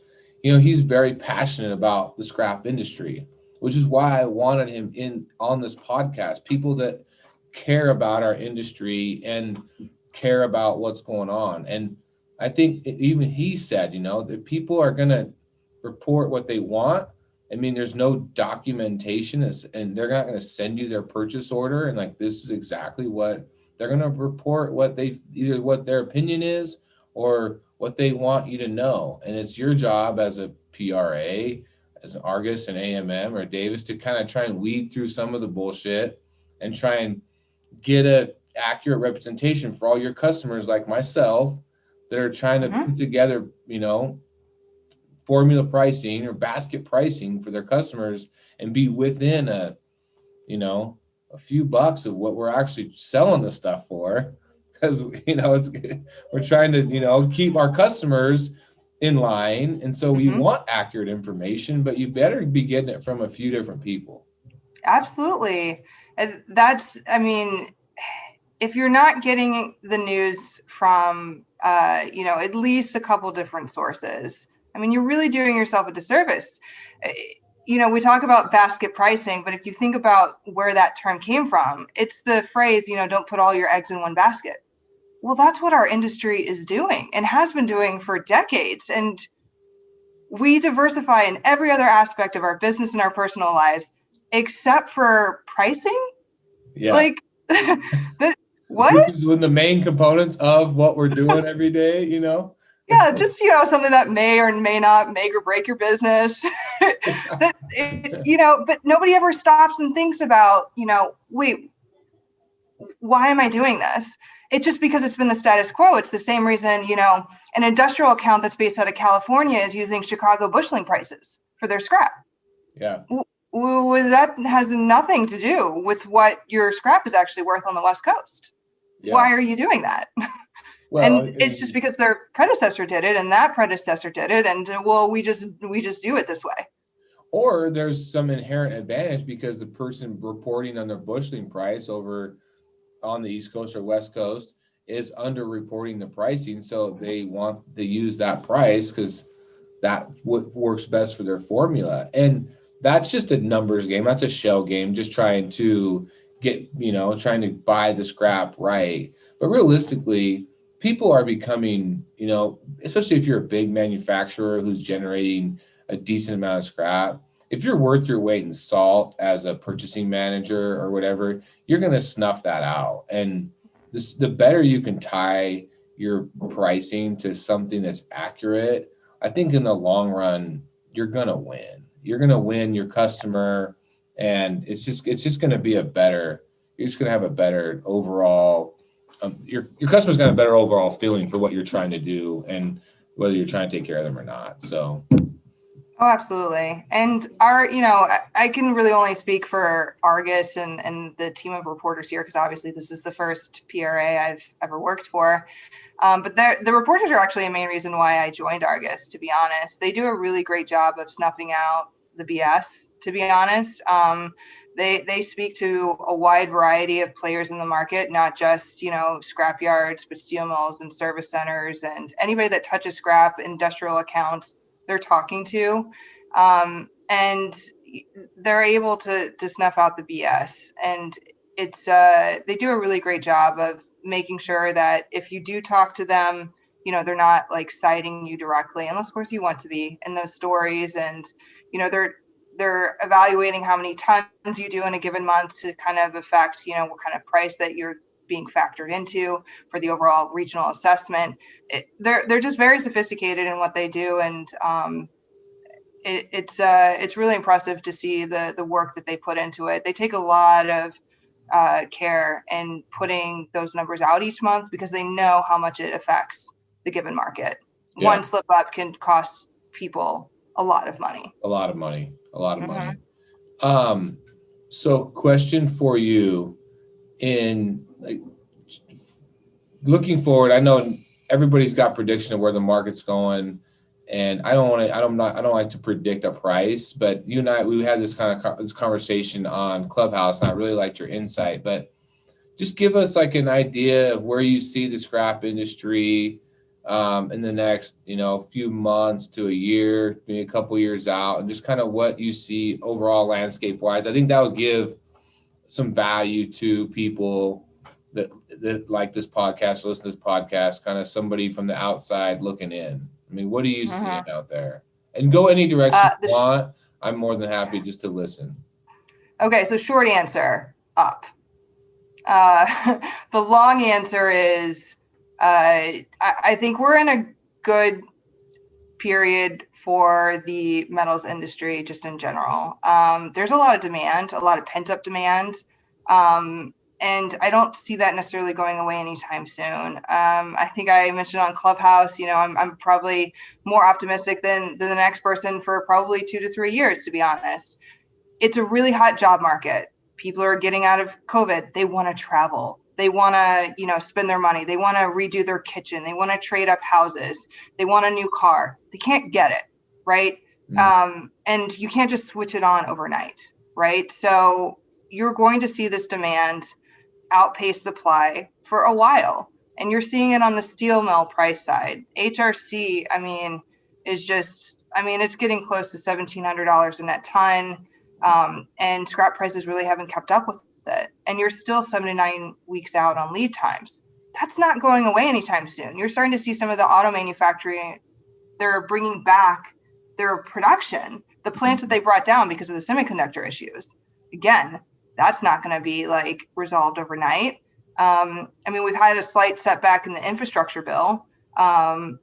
he's very passionate about the scrap industry, which is why I wanted him in on this podcast. People that care about our industry and care about what's going on. And I think even he said, that people are going to report what they want. I mean, there's no documentation, and they're not going to send you their purchase order and like this is exactly what they're going to report, what they either what their opinion is or what they want you to know. And it's your job as a PRA, as an Argus and AMM or Davis to kind of try and weed through some of the bullshit and try and get a accurate representation for all your customers like myself that are trying to Mhm. put together, formula pricing or basket pricing for their customers and be within a few bucks of what we're actually selling the stuff for, because we're trying to keep our customers in line, and so we Mhm. want accurate information, but you better be getting it from a few different people. Absolutely. And I mean, if you're not getting the news from, at least a couple different sources, I mean, you're really doing yourself a disservice. We talk about basket pricing, but if you think about where that term came from, it's the phrase, don't put all your eggs in one basket. Well, that's what our industry is doing and has been doing for decades. And we diversify in every other aspect of our business and our personal lives, except for pricing. Yeah. Like, what? Which is one of the main components of what we're doing every day. Yeah, just something that may or may not make or break your business. But nobody ever stops and thinks about, wait, why am I doing this? It's just because it's been the status quo. It's the same reason, an industrial account that's based out of California is using Chicago busheling prices for their scrap. Yeah. That has nothing to do with what your scrap is actually worth on the West Coast. Yeah. Why are you doing that? Well, And it's just because their predecessor did it and that predecessor did it. And well, we just do it this way. or there's some inherent advantage because the person reporting on their busheling price over on the East Coast or West Coast is underreporting the pricing. So they want to use that price because that what works best for their formula. And that's just a numbers game. That's a shell game, just trying to get, trying to buy the scrap right. But realistically, people are becoming, especially if you're a big manufacturer who's generating a decent amount of scrap, if you're worth your weight in salt as a purchasing manager or whatever, you're going to snuff that out. And the better you can tie your pricing to something that's accurate, I think in the long run, you're going to win. You're going to win your customer, and it's just going to be you're just going to have a better overall, your customer's got a better overall feeling for what you're trying to do and whether you're trying to take care of them or not. So. Oh, absolutely. And I can really only speak for Argus and the team of reporters here, because obviously this is the first PRA I've ever worked for. But the reporters are actually a main reason why I joined Argus, to be honest. They do a really great job of snuffing out the BS, to be honest. They speak to a wide variety of players in the market, not just, scrap yards, but steel mills and service centers and anybody that touches scrap, industrial accounts they're talking to. And they're able to snuff out the BS. And it's they do a really great job of making sure that if you do talk to them, they're not like citing you directly, unless of course you want to be in those stories. And, they're evaluating how many tons you do in a given month to kind of affect, what kind of price that you're being factored into for the overall regional assessment. They're just very sophisticated in what they do. And it's really impressive to see the work that they put into it. They take a lot of care in putting those numbers out each month because they know how much it affects the given market. Yeah. One slip up can cost people a lot of money. A lot of money. So question for you, in like looking forward, I know everybody's got prediction of where the market's going, and I don't like to predict a price, but you and I, we had this this conversation on Clubhouse, and I really liked your insight. But just give us like an idea of where you see the scrap industry in the next, few months to a year, maybe a couple years out, and just kind of what you see overall landscape wise. I think that would give some value to people that like this podcast, listen to this podcast, kind of somebody from the outside looking in. I mean, what are you seeing out there? And go any direction you want. I'm more than happy just to listen. Okay, so short answer, up. The long answer is I think we're in a good period for the metals industry just in general. There's a lot of demand, a lot of pent-up demand. And I don't see that necessarily going away anytime soon. I think I mentioned on Clubhouse, I'm probably more optimistic than the next person for probably 2 to 3 years, to be honest. It's a really hot job market. People are getting out of COVID. They want to travel. They want to, spend their money. They want to redo their kitchen. They want to trade up houses. They want a new car. They can't get it, right? And you can't just switch it on overnight, right? So you're going to see this demand outpace supply for a while. And you're seeing it on the steel mill price side. HRC, it's getting close to $1,700 a net ton. And scrap prices really haven't kept up with it. And you're still 7 to 9 weeks out on lead times. That's not going away anytime soon. You're starting to see some of the auto manufacturing, they're bringing back their production, the plants that they brought down because of the semiconductor issues. Again, that's not going to be like resolved overnight. We've had a slight setback in the infrastructure bill, but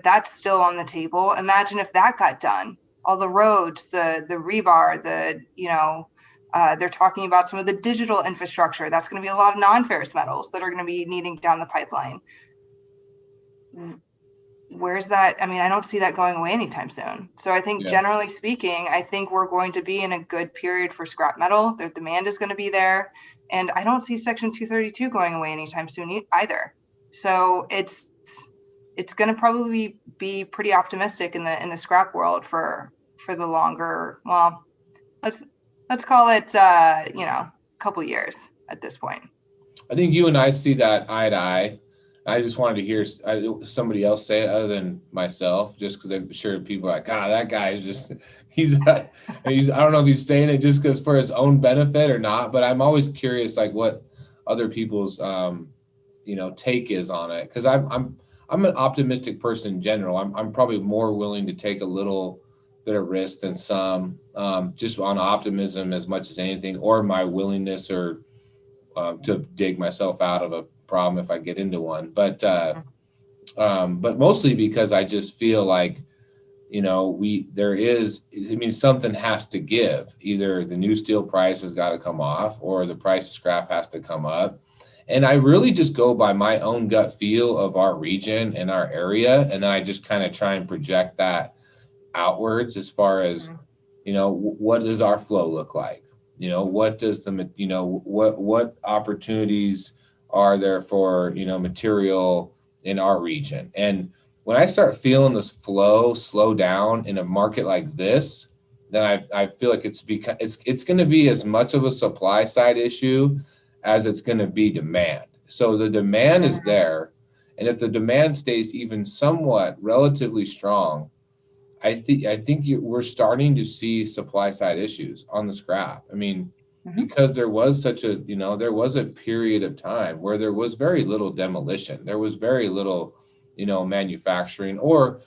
that's still on the table. Imagine if that got done. All the roads, the rebar, they're talking about some of the digital infrastructure. That's going to be a lot of non-ferrous metals that are going to be needing down the pipeline. Where's that? I don't see that going away anytime soon. So I think generally speaking, I think we're going to be in a good period for scrap metal. The demand is going to be there. And I don't see Section 232 going away anytime soon either. So it's going to probably be pretty optimistic in the scrap world for the longer, well, let's call it, a couple years at this point. I think you and I see that eye to eye. I just wanted to hear somebody else say it other than myself, just because I'm sure people are like, ah, that guy is just, he's, I don't know if he's saying it just because for his own benefit or not, but I'm always curious, like what other people's, take is on it. Cause I'm an optimistic person in general. I'm probably more willing to take a little bit of risk than some, just on optimism as much as anything, or my willingness or to dig myself out of a problem if I get into one. But mostly because I just feel like, something has to give. Either the new steel price has got to come off or the price of scrap has to come up. And I really just go by my own gut feel of our region and our area. And then I just kind of try and project that outwards as far as, what does our flow look like? What does what opportunities are there for, material in our region? And when I start feeling this flow slow down in a market like this, then I feel like it's going to be as much of a supply side issue as it's going to be demand. So the demand is there. And if the demand stays even somewhat relatively strong, I think we're starting to see supply side issues on the scrap. I mean, because there was there was a period of time where there was very little demolition. There was very little, manufacturing, or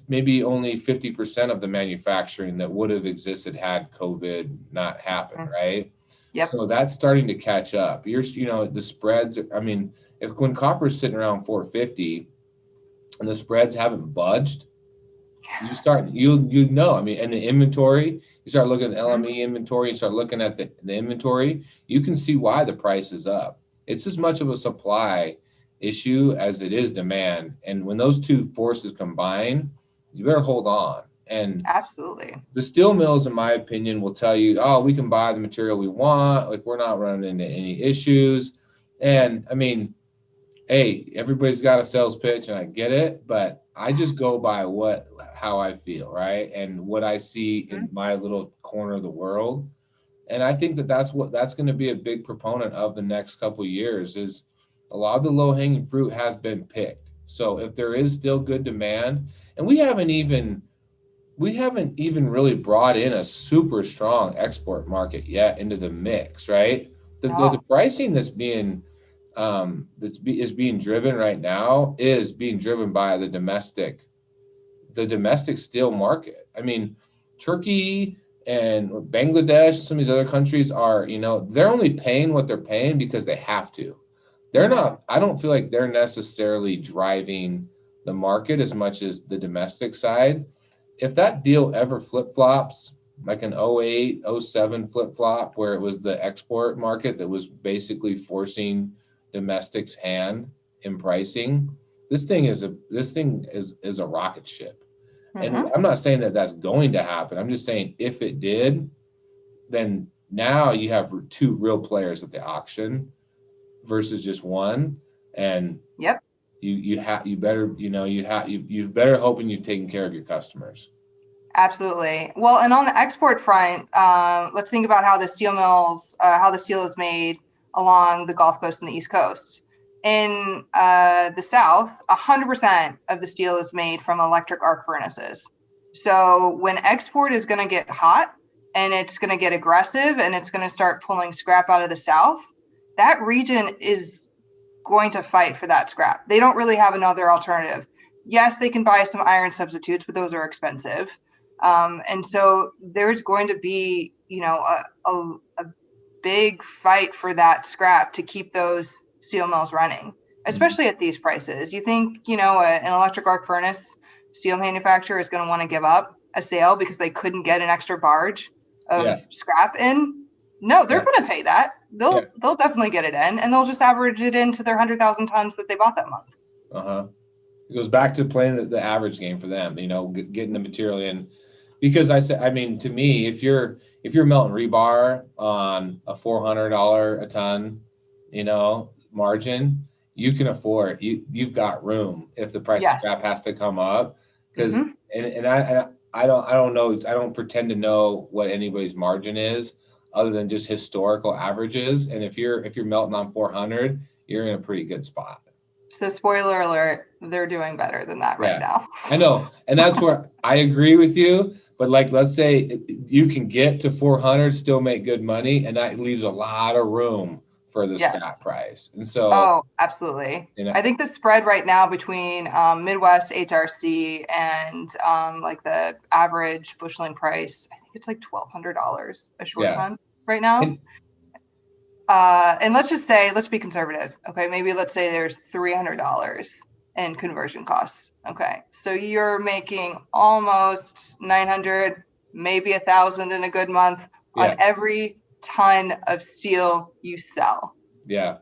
maybe only 50% of the manufacturing that would have existed had COVID not happened, right? Yep. So that's starting to catch up. The spreads, I mean, when copper's sitting around 450 and the spreads haven't budged, I mean, and the inventory, you start looking at the LME inventory, you start looking at the inventory, you can see why the price is up. It's as much of a supply issue as it is demand. And when those two forces combine, you better hold on. And Absolutely. the steel mills, in my opinion, will tell you, oh, we can buy the material we want. Like, we're not running into any issues. And I mean, hey, everybody's got a sales pitch and I get it, but I just go by how I feel, right? And what I see in my little corner of the world. And I think that's going to be a big proponent of the next couple of years. Is a lot of the low hanging fruit has been picked. So if there is still good demand, and we haven't even really brought in a super strong export market yet into the mix, right? The pricing is being driven right now is being driven by the domestic steel market. I mean, Turkey and Bangladesh, some of these other countries are, they're only paying what they're paying because they have to. They're not, I don't feel like they're necessarily driving the market as much as the domestic side. If that deal ever flip-flops, like an 08, 07 flip-flop, where it was the export market that was basically forcing domestic's hand in pricing, this thing is a rocket ship. And I'm not saying that that's going to happen. I'm just saying if it did, then now you have two real players at the auction versus just one. And Yep. you better hoping you've taken care of your customers. Absolutely. Well, and on the export front, let's think about how the steel is made along the Gulf Coast and the East Coast. In the South, 100% of the steel is made from electric arc furnaces. So when export is going to get hot and it's going to get aggressive and it's going to start pulling scrap out of the South, that region is going to fight for that scrap. They don't really have another alternative. Yes, they can buy some iron substitutes, but those are expensive. And so there's going to be, a big fight for that scrap to keep those steel mills running, especially at these prices. You think, an electric arc furnace steel manufacturer is going to want to give up a sale because they couldn't get an extra barge of scrap in? No, they're going to pay that. They'll definitely get it in, and they'll just average it into their 100,000 tons that they bought that month. It goes back to playing the average game for them, getting the material in. Because to me, if you're melting rebar on a $400 a ton, margin, you can afford. You've got room if the price of scrap has to come up. Because I don't know. I don't pretend to know what anybody's margin is other than just historical averages. And if you're melting on 400, you're in a pretty good spot. So spoiler alert, they're doing better than that right Yeah, now. I know. And that's where I agree with you. But like, let's say you can get to 400, still make good money, and that leaves a lot of room for the scrap Yes. price. And so, Oh, absolutely. you know, I think the spread right now between Midwest HRC and like the average busheling price, I think it's like $1,200 a short yeah. ton right now. And And let's be conservative. Okay, maybe let's say there's $300 in conversion costs. Okay, so you're making almost 900, maybe 1,000 in a good month on yeah, every ton of steel you sell. yeah.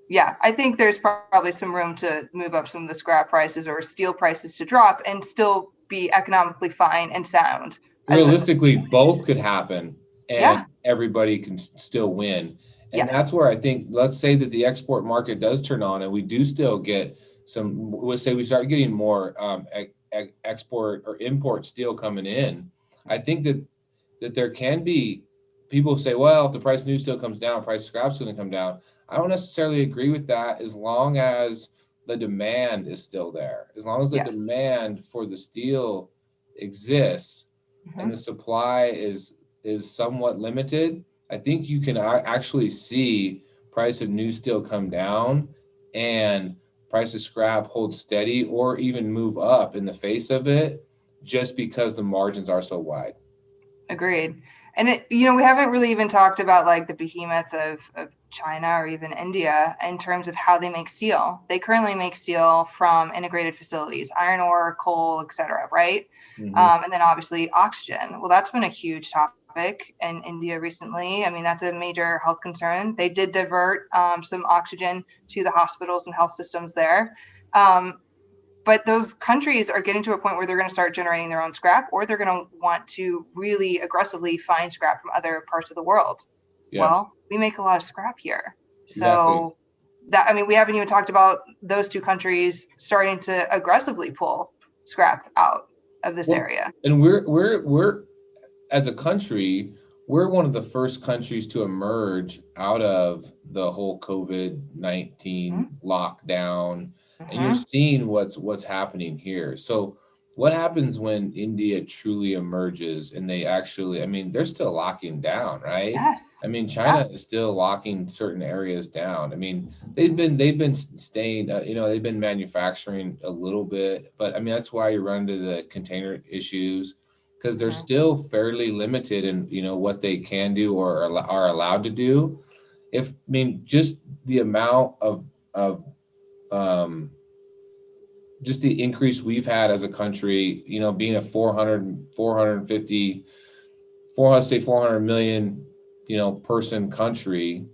Yeah, I think there's probably some room to move up some of the scrap prices or steel prices to drop and still be economically fine and sound. As a Realistically, both could happen and yeah, everybody can still win. And that's yes, where I think, let's say that the export market does turn on and we do still get some, let's say we start getting more export or import steel coming in. I think that there can be people say, well, if the price of new steel comes down, price of scrap's going to come down. I don't necessarily agree with that as long as the demand is still there. As long as the yes. demand for the steel exists and the Mhm. supply is somewhat limited, I think you can actually see price of new steel come down and price of scrap hold steady or even move up in the face of it just because the margins are so wide. Agreed. And we haven't really even talked about like the behemoth of China or even India in terms of how they make steel. They currently make steel from integrated facilities, iron ore, coal, et cetera, right? Mm-hmm. And then obviously oxygen. Well, that's been a huge topic in India recently. I mean, that's a major health concern. They did divert some oxygen to the hospitals and health systems there. Um, but those countries are getting to a point where they're going to start generating their own scrap, or they're going to want to really aggressively find scrap from other parts of the world. Yeah, Well, we make a lot of scrap here. exactly. So that, I mean, we haven't even talked about those two countries starting to aggressively pull scrap out of this Well, area. and we're as a country, we're one of the first countries to emerge out of the whole COVID-19 Mm-hmm. lockdown, and you're Mm-hmm. seeing what's happening here. So what happens when India truly emerges and they actually, I mean, they're still locking down, right? Yes. I mean, Yeah. China is still locking certain areas down. I mean, they've been staying, they've been manufacturing a little bit, but I mean, that's why you run into the container issues because they're Mm-hmm. still fairly limited in what they can do or are allowed to do. If I mean just the amount of um, just the increase we've had as a country, being a 400 million, person country.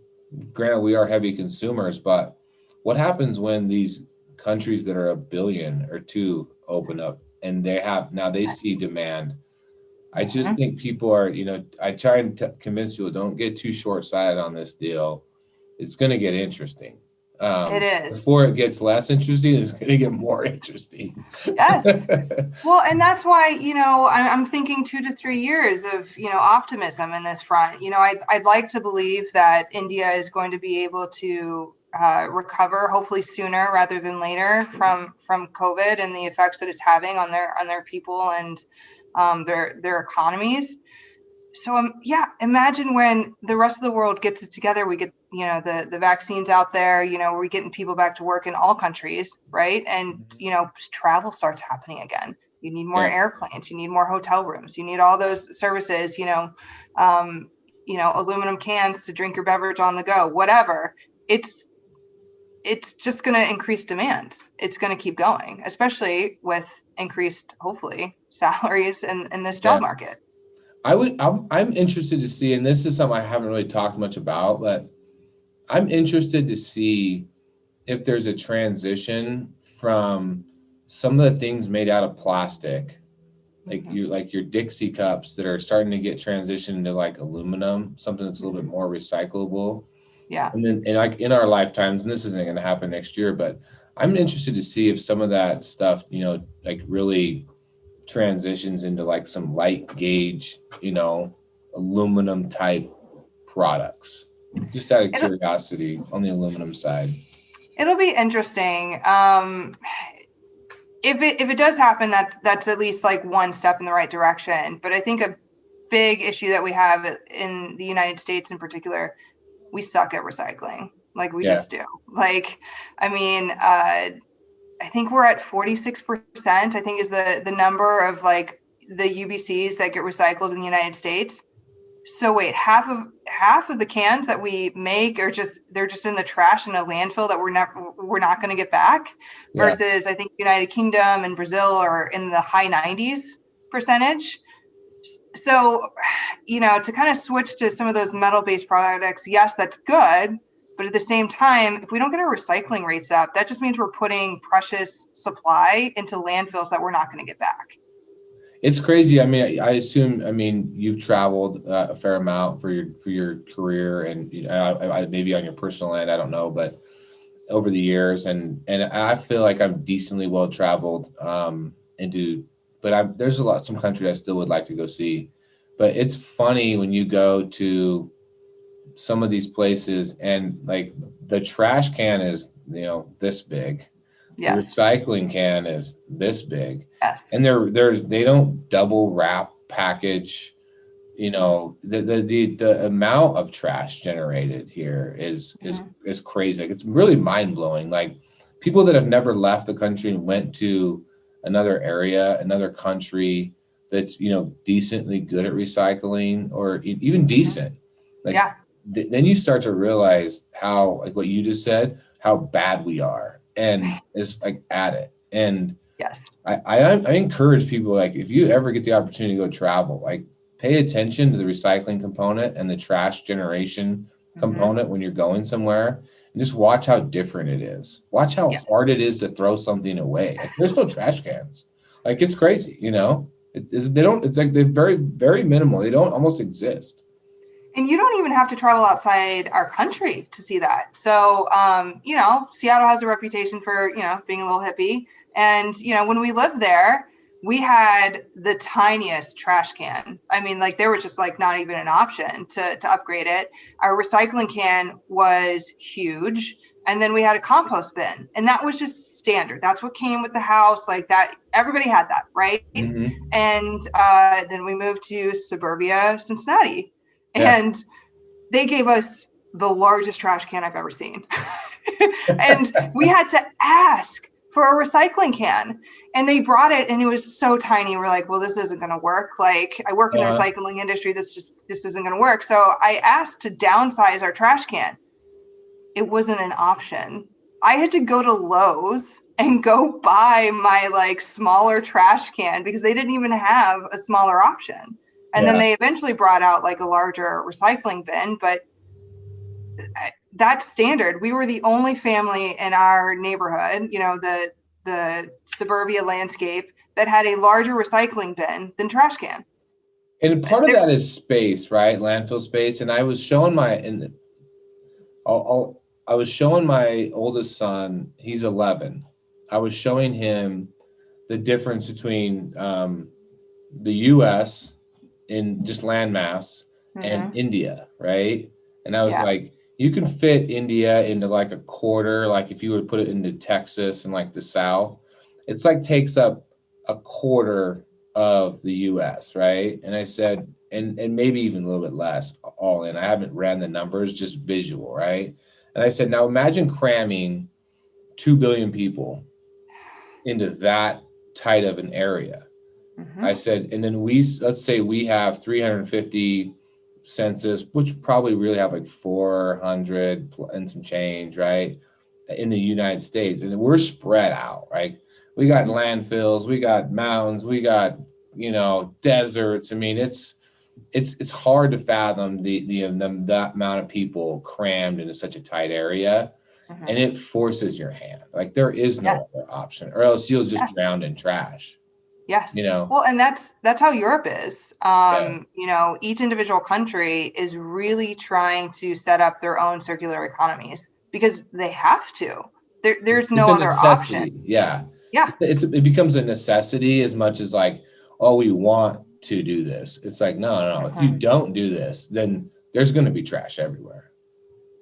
Granted, we are heavy consumers, but what happens when these countries that are a billion or two open up and they see Yes. demand? I just Mm-hmm. think people are, I try and convince people don't get too short sighted on this deal. It's going to get interesting. It is. Before it gets less interesting, it's going to get more interesting. Yes. Well, and that's why, I'm thinking 2 to 3 years of, optimism in this front. I'd like to believe that India is going to be able to recover, hopefully sooner rather than later, from COVID and the effects that it's having on their people and their economies. So yeah, imagine when the rest of the world gets it together. We get the vaccines out there. We're getting people back to work in all countries, right? And travel starts happening again. You need more Yeah. airplanes. You need more hotel rooms. You need all those services. Aluminum cans to drink your beverage on the go. Whatever. It's just going to increase demand. It's going to keep going, especially with increased, hopefully, salaries in this job Yeah. market. I'm interested to see, and this is something I haven't really talked much about, but I'm interested to see if there's a transition from some of the things made out of plastic, Mm-hmm. like your Dixie cups that are starting to get transitioned into like aluminum, something that's a little bit Mm-hmm. more recyclable. Yeah. And like in our lifetimes, and this isn't going to happen next year, but I'm interested to see if some of that stuff, like really transitions into like some light gauge, aluminum type products. Just out of It'll, curiosity on the aluminum side. It'll be interesting. If it does happen, that's at least like one step in the right direction. But I think a big issue that we have in the United States in particular, we suck at recycling. Like we Yeah. just do. Like, I mean, I think we're at 46%, I think is the number of like the UBCs that get recycled in the United States. So wait, half of the cans that we make are they're just in the trash in a landfill that we're not going to get back. Yeah. Versus I think United Kingdom and Brazil are in the high 90s%. So, to kind of switch to some of those metal-based products, yes, that's good. But at the same time, if we don't get our recycling rates up, that just means we're putting precious supply into landfills that we're not going to get back. It's crazy. I mean, I assume, you've traveled a fair amount for your career, and maybe on your personal end, I don't know, but over the years, and I feel like I'm decently well traveled but there's some countries I still would like to go see. But it's funny when you go to some of these places and like the trash can is this big. Yes. The recycling can is this big. Yes. And they don't double wrap package. The amount of trash generated here is crazy. Like, it's really mind blowing. Like, people that have never left the country and went to another area, another country that's decently good at recycling, or even decent. Like, yeah. Then you start to realize how, like what you just said, how bad we are, and it's like at it. And yes, I encourage people, like, if you ever get the opportunity to go travel, like, pay attention to the recycling component and the trash generation component when you're going somewhere, and just watch how different it is. Watch how hard it is to throw something away. Like, there's no trash cans. Like, it's crazy, it's like they're very, very minimal. They don't almost exist. And you don't even have to travel outside our country to see that. So, Seattle has a reputation for, being a little hippie. And, when we lived there, we had the tiniest trash can. I mean, like, there was just like not even an option to upgrade it. Our recycling can was huge. And then we had a compost bin, and that was just standard. That's what came with the house, like that. Everybody had that, right? Mm-hmm. And then we moved to suburbia Cincinnati, and they gave us the largest trash can I've ever seen. And we had to ask for a recycling can, and they brought it, and it was so tiny. We're like, well, this isn't going to work. Like, I work in the recycling industry. This isn't going to work. So I asked to downsize our trash can. It wasn't an option. I had to go to Lowe's and go buy my like smaller trash can because they didn't even have a smaller option. And then they eventually brought out like a larger recycling bin, but that's standard. We were the only family in our neighborhood, the suburbia landscape, that had a larger recycling bin than trash can. And part of that is space, right? Landfill space. And I was showing I was showing my oldest son, he's 11. I was showing him the difference between the US in just land mass and India, right? And I was like, you can fit India into like a quarter, like if you would put it into Texas and like the South, it's like takes up a quarter of the US, right? And I said, and maybe even a little bit less all in. I haven't ran the numbers, just visual, right? And I said, now imagine cramming 2 billion people into that tight of an area. I said, and then let's say we have 350 census, which probably really have like 400 and some change, right, in the United States. And we're spread out, right? We got landfills, we got mountains, we got, deserts. I mean, it's hard to fathom that amount of people crammed into such a tight area, and it forces your hand. Like, there is no other option, or else you'll just drown in trash. Yes. Well, and that's how Europe is. Each individual country is really trying to set up their own circular economies because they have to. There's no other option. Yeah. It becomes a necessity as much as like, oh, we want to do this. It's like, no. If you don't do this, then there's going to be trash everywhere.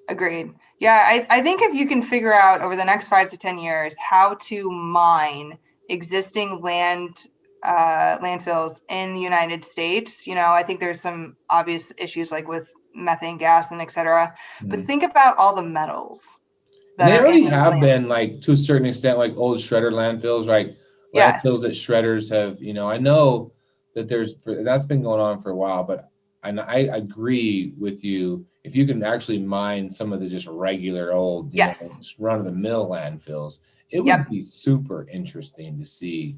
Agreed. Yeah, I think if you can figure out over the next 5 to 10 years how to mine existing landfills in the United States, I think there's some obvious issues like with methane gas and et cetera. But Mhm. think about all the metals And that they are already in these have been, landfills. like, to a certain extent, like old shredder landfills, right? Yes. Landfills that shredders have, I know that that's been going on for a while, but I agree with you. If you can actually mine some of the just regular old, Yes. just run of the mill landfills, it would Yep. be super interesting to see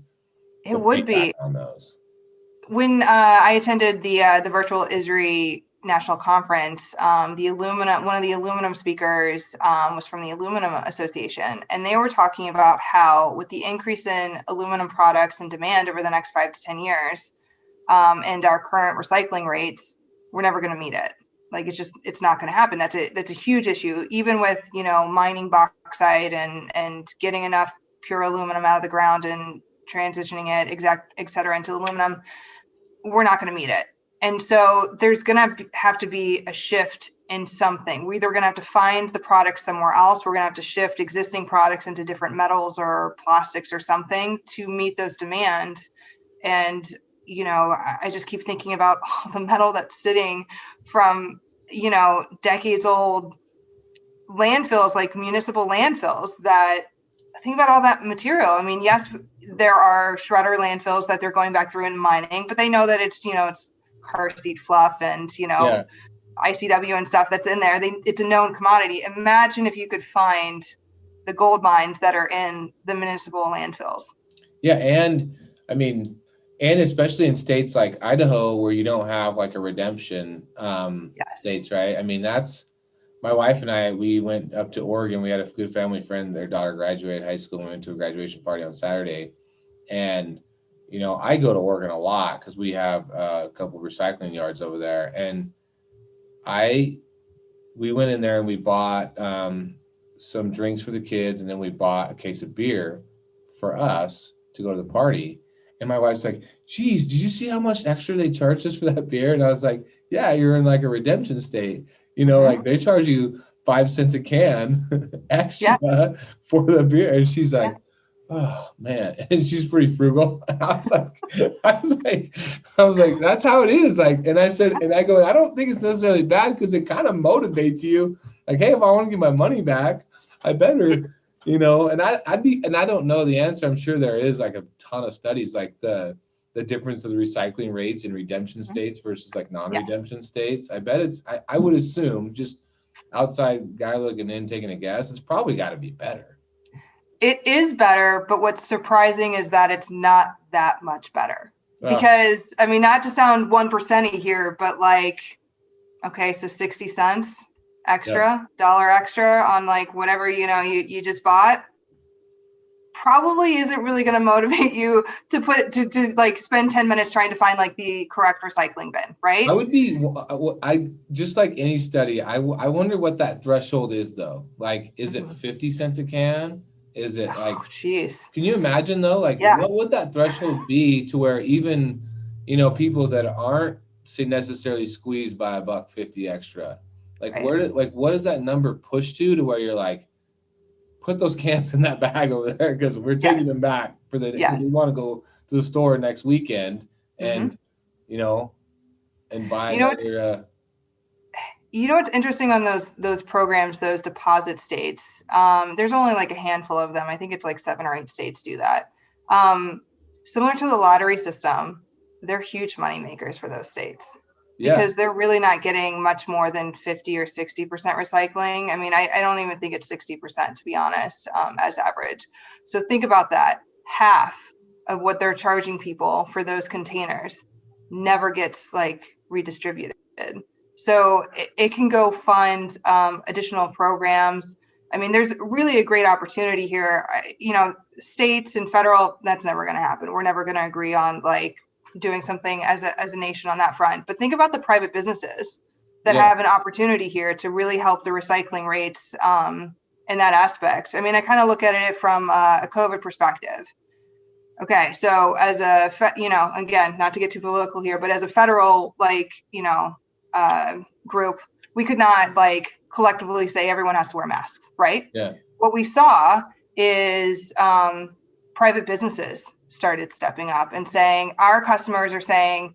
It the would payback be. on those. When I attended the virtual ISRI National Conference, one of the aluminum speakers was from the Aluminum Association, and they were talking about how with the increase in aluminum products and demand over the next 5 to 10 years, and our current recycling rates, we're never going to meet it. Like it's not going to happen. That's a huge issue. Even with mining bauxite and getting enough pure aluminum out of the ground and transitioning it, et cetera, into aluminum, we're not going to meet it. And so there's going to have to be a shift in something. We're either going to have to find the product somewhere else. We're going to have to shift existing products into different metals or plastics or something to meet those demands. And, I just keep thinking about all the metal that's sitting from, decades old landfills, like municipal landfills, that think about all that material. I mean, yes, there are shredder landfills that they're going back through and mining, but they know that it's car seat fluff and, Yeah. ICW and stuff that's in there. It's a known commodity. Imagine if you could find the gold mines that are in the municipal landfills. Yeah, and I mean, and especially in states like Idaho where you don't have like a redemption Yes. states, right? I mean, that's my wife and I, we went up to Oregon. We had a good family friend, their daughter graduated high school, and we went to a graduation party on Saturday. And, I go to Oregon a lot because we have a couple of recycling yards over there. And I we went in there and we bought some drinks for the kids, and then we bought a case of beer for us to go to the party. And my wife's like, "Geez, did you see how much extra they charged us for that beer?" And I was like, "Yeah, you're in like a redemption state. Like they charge you 5 cents a can extra Yes. for the beer." And she's Yeah. like, "Oh man," and she's pretty frugal. I was like, that's how it is. Like, and I said, and I go, I don't think it's necessarily bad because it kind of motivates you. Like, hey, if I want to get my money back, I better, and and I don't know the answer. I'm sure there is like a ton of studies, like the difference of the recycling rates in redemption states versus like Yes. non-redemption states. I bet I would assume, just outside guy looking in, taking a guess, it's probably got to be better. It is better, but what's surprising is that it's not that much better. Well, Because, I mean, not to sound 1% here, but like, okay, so 60 cents yeah. extra, dollar extra on like whatever, you just bought probably isn't really going to motivate you to like spend 10 minutes trying to find like the correct recycling bin, I right? would be, I just like any study, I wonder what that threshold is though. Like, is it 50 cents a can? Is it like, Oh, jeez. can you imagine though? Like, Yeah. what would that threshold be to where even, people that aren't, say, necessarily squeezed by $1.50 extra, like Right. what does that number push to where you're like, put those cans in that bag over there because we're taking them Yes. back because we Yes. want to go to the store next weekend Mm-hmm. and, you know, and buy You know, it's another. what's interesting on those programs, those deposit states. There's only like a handful of them. I think it's like 7 or 8 states do that. Similar to the lottery system, they're huge money makers for those states Yeah, because they're really not getting much more than 50 or 60% recycling. I mean, I don't even think it's 60%, to be honest, as average. So think about that. Half of what they're charging people for those containers never gets like redistributed. So it can go fund additional programs. I mean, there's really a great opportunity here. States and federal, that's never going to happen. We're never going to agree on like doing something as a nation on that front. But think about the private businesses that yeah, have an opportunity here to really help the recycling rates in that aspect. I mean, I kind of look at it from a COVID perspective. Okay, so as again, not to get too political here, but as a federal, like, group, we could not like collectively say everyone has to wear masks, right? Yeah. What we saw is private businesses started stepping up and saying, our customers are saying,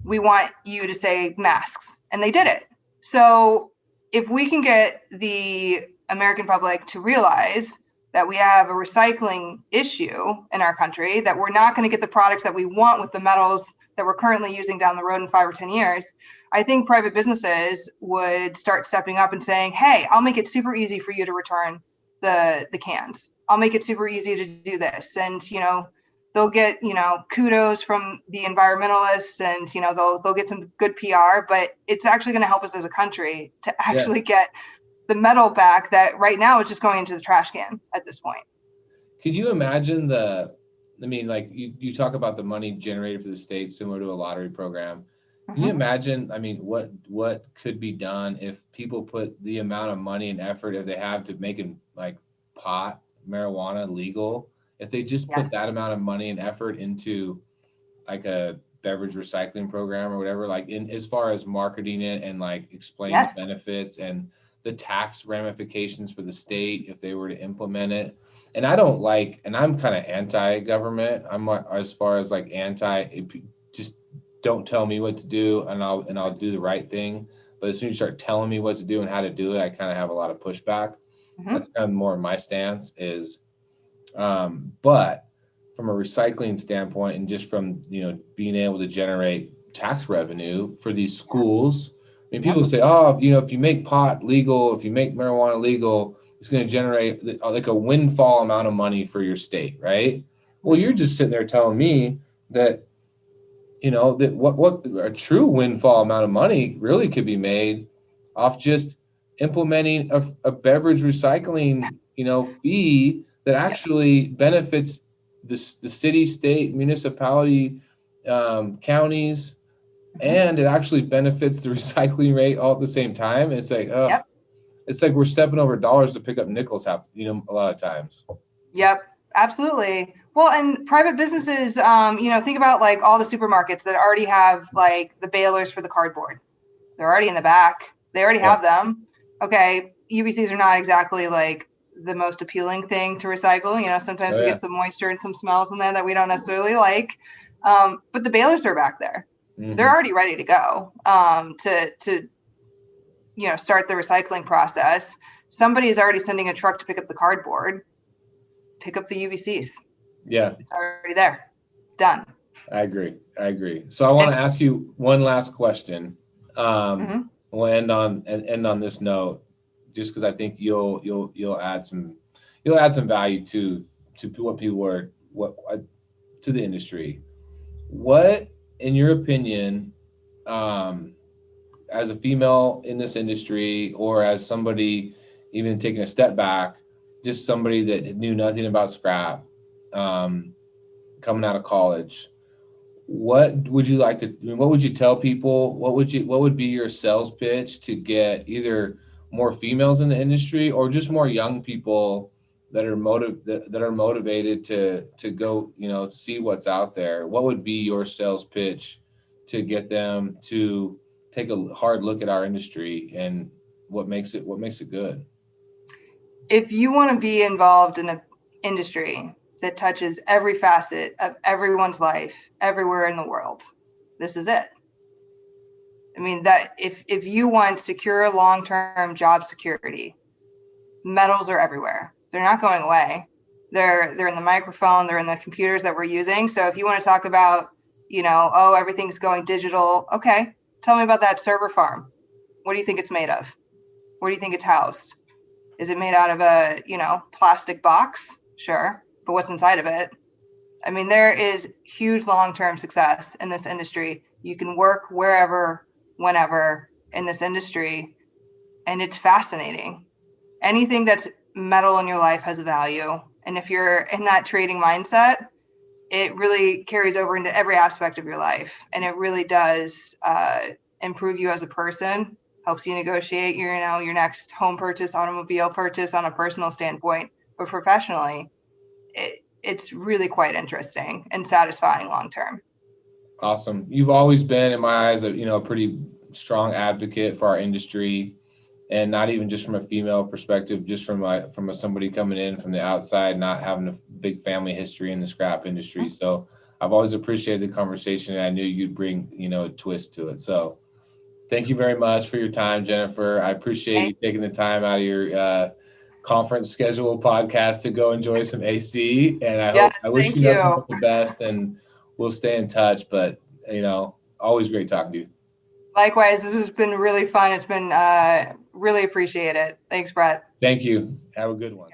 we want you to say masks, and they did it. So if we can get the American public to realize that we have a recycling issue in our country, that we're not going to get the products that we want with the metals that we're currently using down the road in 5 or 10 years, I think private businesses would start stepping up and saying, hey, I'll make it super easy for you to return the cans. I'll make it super easy to do this. And, they'll get, kudos from the environmentalists, and, they'll get some good PR, but it's actually going to help us as a country to actually get the metal back that right now is just going into the trash can at this point. Could you imagine like you talk about the money generated for the state, similar to a lottery program. Can you imagine, what could be done if people put the amount of money and effort if they have to making like pot, marijuana legal, if they just put that amount of money and effort into like a beverage recycling program or whatever, like in as far as marketing it and like explaining the benefits and the tax ramifications for the state if they were to implement it. And I'm kind of anti-government. I'm as far as like just don't tell me what to do and I'll do the right thing. But as soon as you start telling me what to do and how to do it, I kind of have a lot of pushback. That's kind of more my stance is, but from a recycling standpoint and just from, being able to generate tax revenue for these schools. I mean, people say, if you make pot legal, if you make marijuana legal, it's going to generate like a windfall amount of money for your state, right? Well, you're just sitting there telling me that, that what a true windfall amount of money really could be made off just implementing a beverage recycling, fee that actually benefits the city, state, municipality, counties, and it actually benefits the recycling rate all at the same time. And it's like, it's like we're stepping over dollars to pick up nickels, a lot of times. Yep, absolutely. Well, and private businesses, think about like all the supermarkets that already have like the balers for the cardboard. They're already in the back. They already have them. Okay, UBCs are not exactly like the most appealing thing to recycle. Sometimes we get some moisture and some smells in there that we don't necessarily like. But the balers are back there. They're already ready to go to start the recycling process. Somebody is already sending a truck to pick up the cardboard, pick up the UBCs. Yeah. It's already there. Done. I agree. So I want to ask you one last question. We'll end on this note, just because I think you'll add some value to what people are to the industry. What, in your opinion, as a female in this industry, or as somebody even taking a step back, just somebody that knew nothing about scrap, coming out of college, what would you tell people? What would be your sales pitch to get either more females in the industry or just more young people that are motivated to go, see what's out there? What would be your sales pitch to get them to take a hard look at our industry and what makes it good? If you want to be involved in an industry that touches every facet of everyone's life everywhere in the world, this is it. I mean, that if you want secure long-term job security, metals are everywhere. They're not going away. They're in the microphone, they're in the computers that we're using. So if you want to talk about, everything's going digital, okay, tell me about that server farm. What do you think it's made of? Where do you think it's housed? Is it made out of a, plastic box? Sure. But what's inside of it? I mean, there is huge long-term success in this industry. You can work wherever, whenever in this industry, and it's fascinating. Anything that's metal in your life has a value. And if you're in that trading mindset, it really carries over into every aspect of your life. And it really does improve you as a person, helps you negotiate your next home purchase, automobile purchase on a personal standpoint, but professionally, it's really quite interesting and satisfying long term. Awesome. You've always been, in my eyes, a pretty strong advocate for our industry, and not even just from a female perspective, just from somebody coming in from the outside, not having a big family history in the scrap industry. So I've always appreciated the conversation, and I knew you'd bring, a twist to it. So thank you very much for your time, Jennifer. I appreciate you taking the time out of your conference schedule podcast to go enjoy some AC. And I wish you nothing but the best, and we'll stay in touch. But, always great talking to you. Likewise, this has been really fun. It's been really appreciated. Thanks, Brett. Thank you. Have a good one.